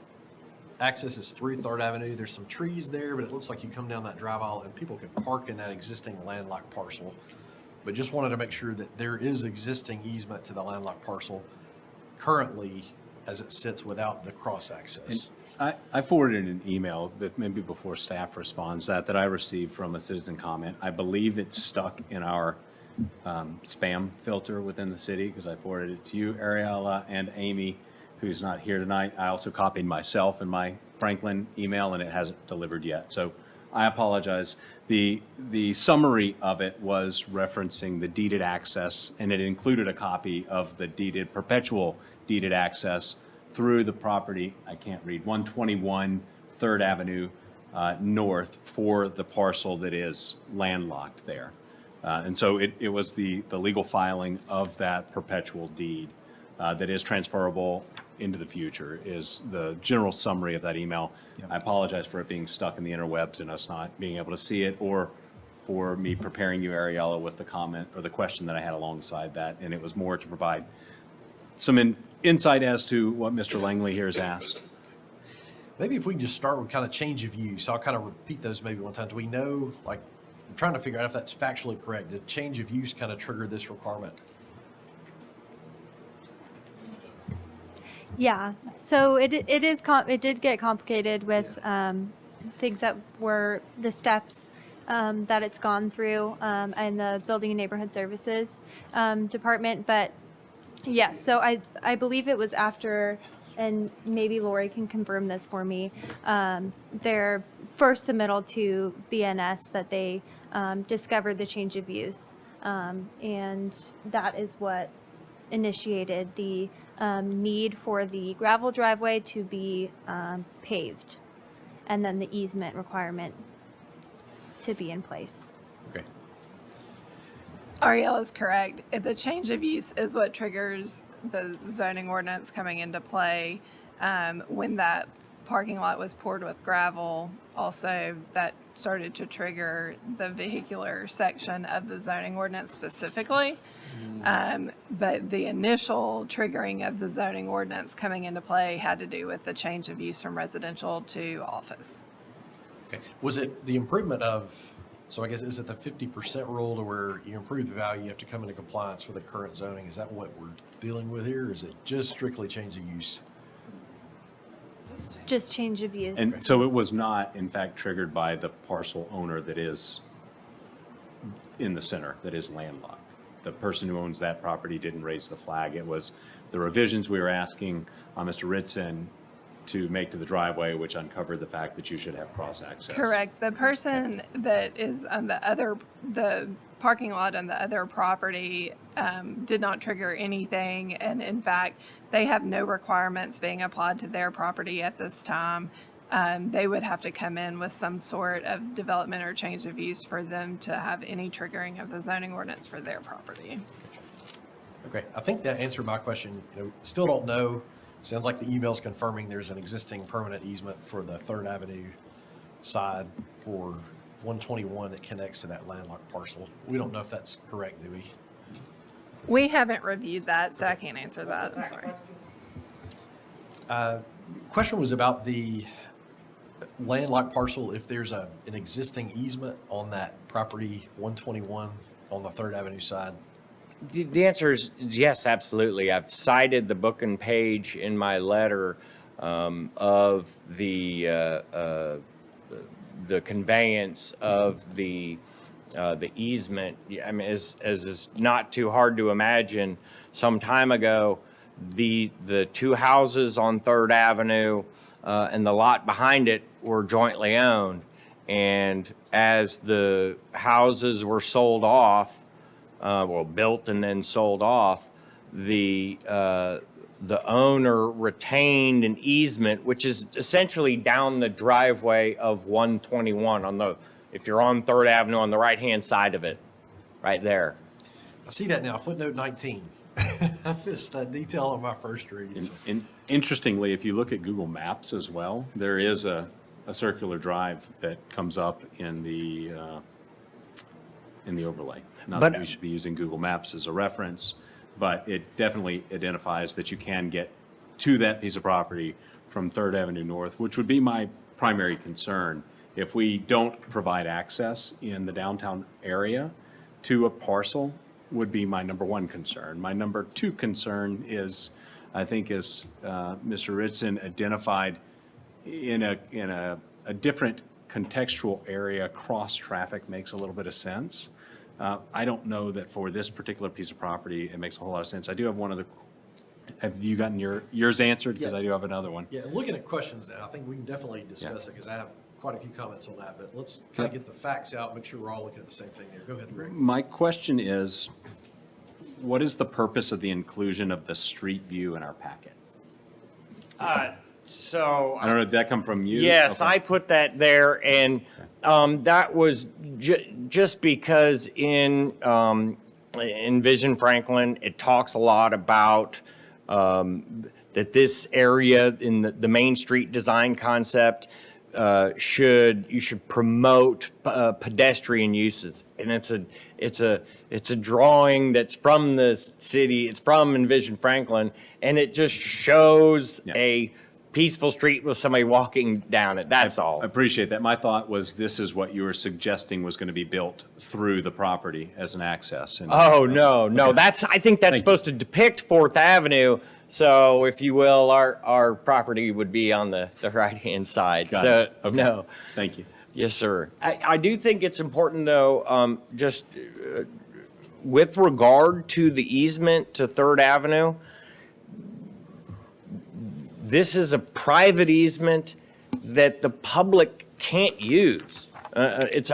access is through 3rd Avenue. There's some trees there, but it looks like you come down that drive aisle and people can park in that existing landlocked parcel. But just wanted to make sure that there is existing easement to the landlocked parcel currently as it sits without the cross access. I forwarded an email that maybe before staff responds that I received from a citizen comment. I believe it's stuck in our spam filter within the city because I forwarded it to you, Ariella, and Amy. who's not here tonight. I also copied myself in my Franklin email, and it hasn't delivered yet. So I apologize. The summary of it was referencing the deeded access, and it included a copy of the perpetual deeded access through the property, I can't read, 121 3rd Avenue North for the parcel that is landlocked there. And so it was the legal filing of that perpetual deed that is transferable into the future is the general summary of that email. I apologize for it being stuck in the interwebs and us not being able to see it, or for me preparing you, Ariella, with the comment or the question that I had alongside that. And it was more to provide some insight as to what Mr. Langley here has asked. Maybe if we can just start with kind of change of use, I'll kind of repeat those maybe one time. Do we know, like, I'm trying to figure out if that's factually correct. Did change of use kind of trigger this requirement? Yeah, so it did get complicated with things that were the steps that it's gone through and the Building and Neighborhood Services Department. But yeah, so I believe it was after, and maybe Lori can confirm this for me, their first submittal to BNS that they discovered the change of use. And that is what initiated the need for the gravel driveway to be paved, and then the easement requirement to be in place. Okay. Ariel is correct. The change of use is what triggers the zoning ordinance coming into play. When that parking lot was poured with gravel, also that started to trigger the vehicular section of the zoning ordinance specifically. But the initial triggering of the zoning ordinance coming into play had to do with the change of use from residential to office. Okay. Was it the improvement of, so I guess, is it the 50% rule to where you improve the value, you have to come into compliance with the current zoning? Is that what we're dealing with here, or is it just strictly change of use? Just change of use. And so it was not, in fact, triggered by the parcel owner that is in the center, that is landlocked. The person who owns that property didn't raise the flag. It was the revisions we were asking Mr. Ritson to make to the driveway, which uncovered the fact that you should have cross access. Correct. The person that is on the parking lot on the other property did not trigger anything. And in fact, they have no requirements being applied to their property at this time. They would have to come in with some sort of development or change of use for them to have any triggering of the zoning ordinance for their property. Okay, I think that answered my question. Still don't know. Sounds like the email's confirming there's an existing permanent easement for the 3rd Avenue side for 121 that connects to that landlocked parcel. We don't know if that's correct, do we? We haven't reviewed that, so I can't answer that. I'm sorry. Question was about the landlocked parcel, if there's an existing easement on that property, 121 on the 3rd Avenue side. The answer is yes, absolutely. I've cited the book and page in my letter of the conveyance of the easement. I mean, as is not too hard to imagine, some time ago, the two houses on 3rd Avenue and the lot behind it were jointly owned. And as the houses were sold off, built and then sold off, the owner retained an easement, which is essentially down the driveway of 121 if you're on 3rd Avenue on the right-hand side of it, right there. I see that now, footnote 19. I missed that detail on my first read. And interestingly, if you look at Google Maps as well, there is a circular drive that comes up in the overlay. Not that we should be using Google Maps as a reference, but it definitely identifies that you can get to that piece of property from 3rd Avenue North, which would be my primary concern. If we don't provide access in the downtown area to a parcel, would be my number one concern. My number two concern is, I think, as Mr. Ritson identified, in a different contextual area, cross-traffic makes a little bit of sense. I don't know that for this particular piece of property, it makes a whole lot of sense. I do have one other have you gotten yours answered? Because Yeah. I do have another one. Yeah, looking at questions now, I think we can definitely discuss it because I have quite a few comments on that, but let's kind of get the facts out, make sure we're all looking at the same thing there. Go ahead, Greg. My question is, what is the purpose of the inclusion of the street view in our packet? So. I don't know, did that come from you? Yes, Okay. I put that there, and that was just because in Vision Franklin, it talks a lot about that this area in the Main Street design concept you should promote pedestrian uses, and it's a drawing that's from the city. It's from Envision Franklin, and it just shows a peaceful street with somebody walking down it. That's all. I appreciate that. My thought was this is what you were suggesting was going to be built through the property as an access. And- Oh, no. Okay. I think that's Thank supposed to depict Fourth Avenue. So if you will, our property would be on the right-hand side. Gotcha. So, Okay. no. Thank you. Yes, sir. I do think it's important, though, just with regard to the easement to Third Avenue, this is a private easement that the public can't use. It's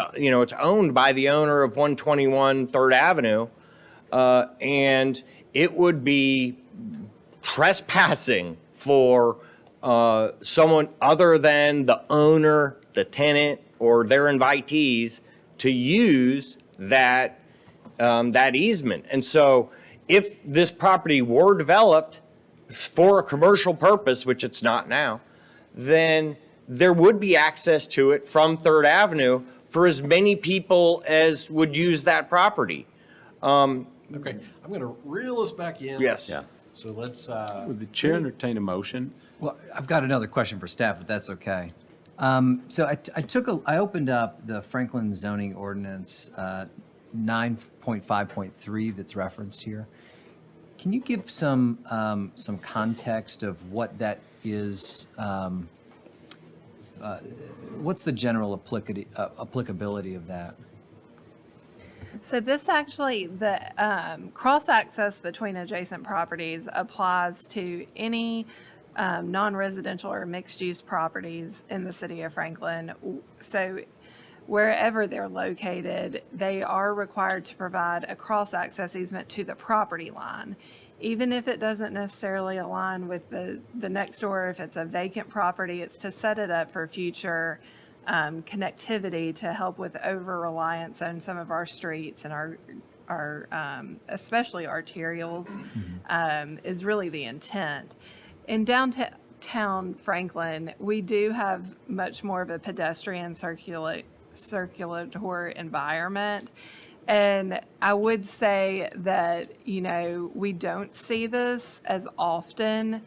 owned by the owner of 121 Third Avenue, and it would be trespassing for someone other than the owner, the tenant, or their invitees to use that easement. And so if this property were developed for a commercial purpose, which it's not now, then there would be access to it from Third Avenue for as many people as would use that property. Okay, I'm going to reel us back in. Yes. Yeah. So let's, Would the chair entertain a motion? Well, I've got another question for staff, if that's okay. So I opened up the Franklin zoning ordinance 9.5.3 that's referenced here. Can you give some context of what that is? What's the general applicability of that? So this actually, the cross-access between adjacent properties applies to any non-residential or mixed-use properties in the city of Franklin. So wherever they're located, they are required to provide a cross-access easement to the property line. Even if it doesn't necessarily align with the next door, if it's a vacant property, it's to set it up for future connectivity to help with over-reliance on some of our streets and our especially arterials is really the intent. In downtown Franklin, we do have much more of a pedestrian circulatory environment. And I would say that, we don't see this as often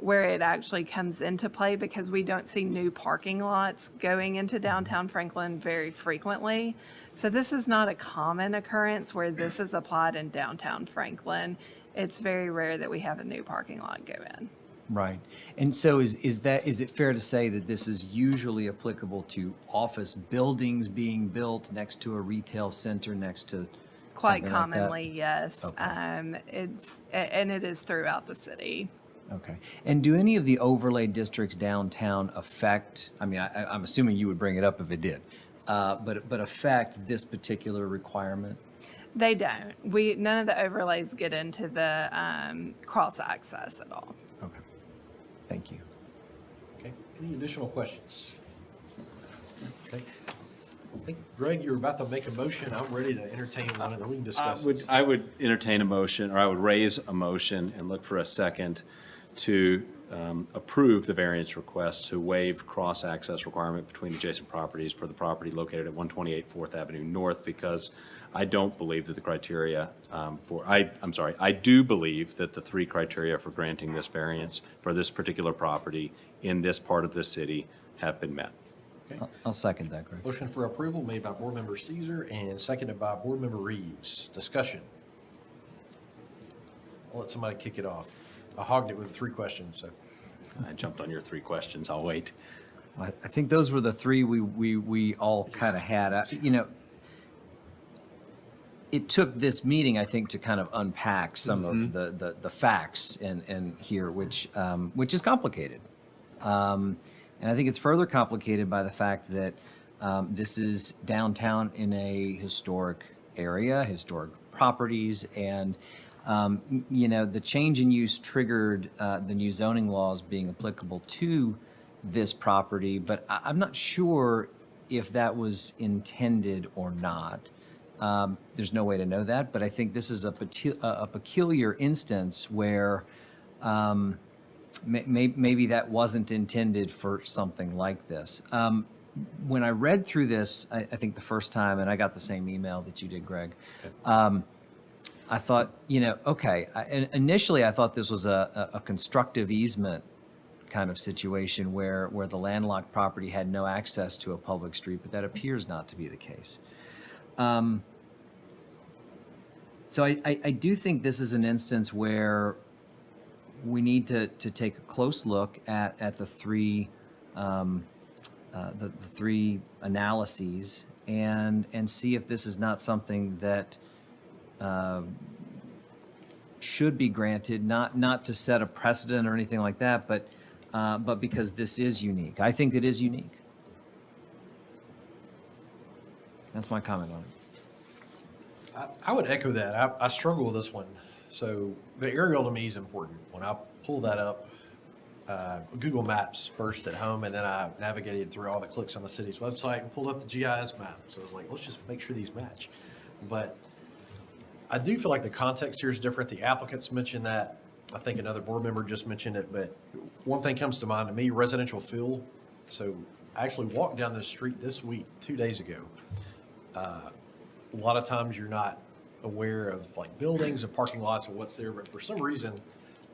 where it actually comes into play because we don't see new parking lots going into downtown Franklin very frequently. So this is not a common occurrence where this is applied in downtown Franklin. It's very rare that we have a new parking lot go in. Right. And so is it fair to say that this is usually applicable to office buildings being built next to a retail center, next to Quite something like that? commonly, yes. Okay. It is throughout the city. Okay. And do any of the overlay districts downtown affect, I'm assuming you would bring it up if it did, but affect this particular requirement? They don't. None of the overlays get into the cross-access at all. Okay. Thank you. okay, any additional questions? Okay. I think, Greg, you were about to make a motion. I'm ready to entertain one, and then we can discuss this. I would entertain a motion, or I would raise a motion and look for a second to approve the variance request to waive cross-access requirement between adjacent properties for the property located at 128 Fourth Avenue North, because I don't believe that the criteria I do believe that the three criteria for granting this variance for this particular property in this part of the city have been met. I'll second that, Greg. Motion for approval made by Board Member Caesar and seconded by Board Member Reeves. Discussion. I'll let somebody kick it off. I hogged it with 3 questions, so. I jumped on your 3 questions. I'll wait. I think those were the three we all kind of had. it took this meeting, I think, to kind of unpack some of the facts and here, which is complicated. And I think it's further complicated by the fact that this is downtown in a historic area, historic properties, and the change in use triggered the new zoning laws being applicable to this property, but I'm not sure if that was intended or not. There's no way to know that, but I think this is a peculiar instance where maybe that wasn't intended for something like this. When I read through this, I think the first time, and I got the same email that you did, Greg, I thought, initially I thought this was a constructive easement kind of situation where the landlocked property had no access to a public street, but that appears not to be the case. So I do think this is an instance where we need to take a close look at the three analyses and see if this is not something that should be granted, not to set a precedent or anything like that, but because this is unique. I think it is unique. That's my comment on it. I would echo that. I struggle with this one. So the aerial to me is important. When I pull that up, Google Maps first at home, and then I navigated through all the clicks on the city's website and pulled up the GIS map. So I was like, let's just make sure these match. But I do feel like the context here is different. The applicants mentioned that. I think another board member just mentioned it. But one thing comes to mind to me, residential feel. So I actually walked down this street this week, 2 days ago. A lot of times you're not aware of like buildings and parking lots and what's there, but for some reason,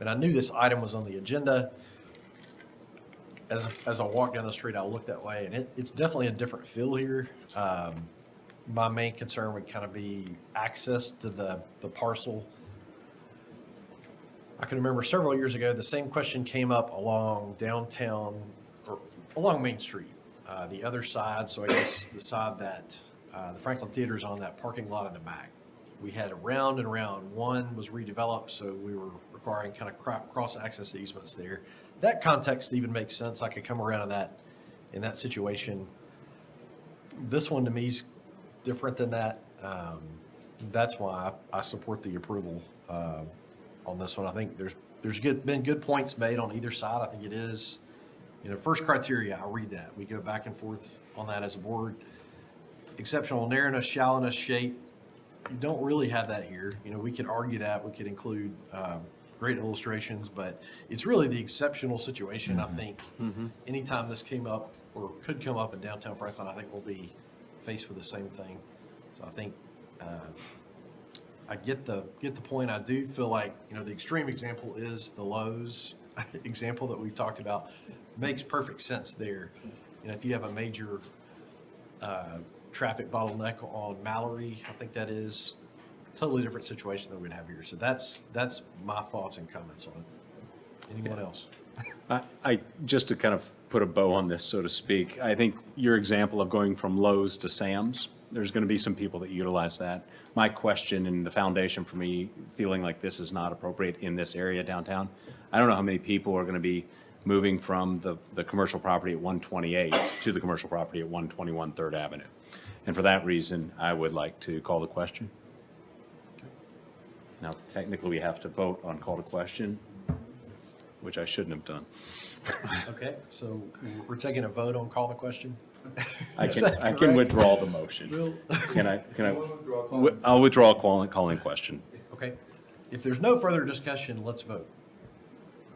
and I knew this item was on the agenda, as I walked down the street, I looked that way, and it's definitely a different feel here. My main concern would kind of be access to the parcel. I can remember several years ago, the same question came up along downtown, or along Main Street, the other side, so I guess the side that the Franklin Theater is on, that parking lot in the back. We had around and around. One was redeveloped, so we were requiring kind of cross-access easements there. That context even makes sense. I could come around in that situation. This one to me is different than that. That's why I support the approval on this one. I think there's been good points made on either side. I think it is, first criteria, I read that. We go back and forth on that as a board. Exceptional narrowness, shallowness, shape. You don't really have that here. We could argue that. We could include great illustrations, but it's really the exceptional situation, I think. Anytime this came up or could come up in downtown Franklin, I think we'll be faced with the same thing. So I think I get the point. I do feel like, the extreme example is the Lowe's example that we've talked about. Makes perfect sense there. If you have a major traffic bottleneck on Mallory, I think that is a totally different situation than we'd have here. So that's my thoughts and comments on it. Anyone else? I just to kind of put a bow on this, so to speak, I think your example of going from Lowe's to Sam's, there's going to be some people that utilize that. My question and the foundation for me feeling like this is not appropriate in this area downtown, I don't know how many people are going to be moving from the commercial property at 128 to the commercial property at 121 3rd Avenue. And for that reason, I would like to call the question. Now, technically, we have to vote on call to question, which I shouldn't have done. Okay, so we're taking a vote on call the question? I Is that can correct? withdraw the motion. Will? I'll withdraw calling question. Okay. If there's no further discussion, let's vote.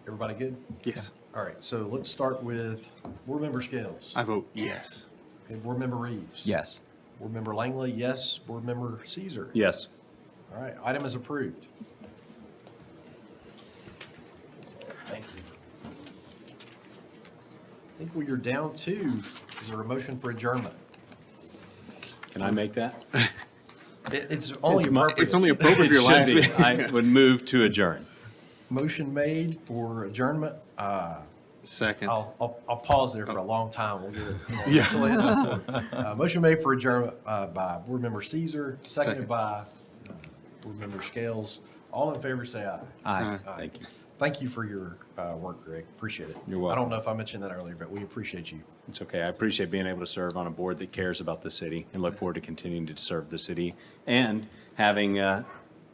Everybody good? Yes. All right, so let's start with Board Member Scales. I vote yes. Okay, Board Member Reeves. Yes. Board Member Langley, yes. Board Member Caesar. Yes. All right, item is approved. Thank you. I think we are down to, is there a motion for adjournment? Can I make that? It's only appropriate. It's only appropriate for your It last should be. meeting. I would move to adjourn. Motion made for adjournment. Second. I'll pause there for a long time. We'll get it. Yeah. Until it ends. Motion made for adjournment by Board Member Caesar, seconded Second. by Board Member Scales. All in favor, say aye. Aye. Thank you. Thank you for your work, Greg. Appreciate it. You're I welcome. don't know if I mentioned that earlier, but we appreciate you. It's okay. I appreciate being able to serve on a board that cares about the city and look forward to continuing to serve the city and having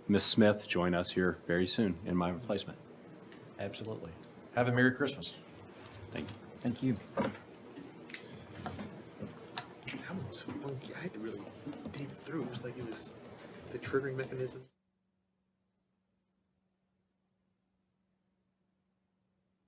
Ms. Smith join us here very soon in my replacement. Absolutely. Have a Merry Christmas. Thank you. Thank you. That one was funky. I had to really dig through. It was like it was the triggering mechanism.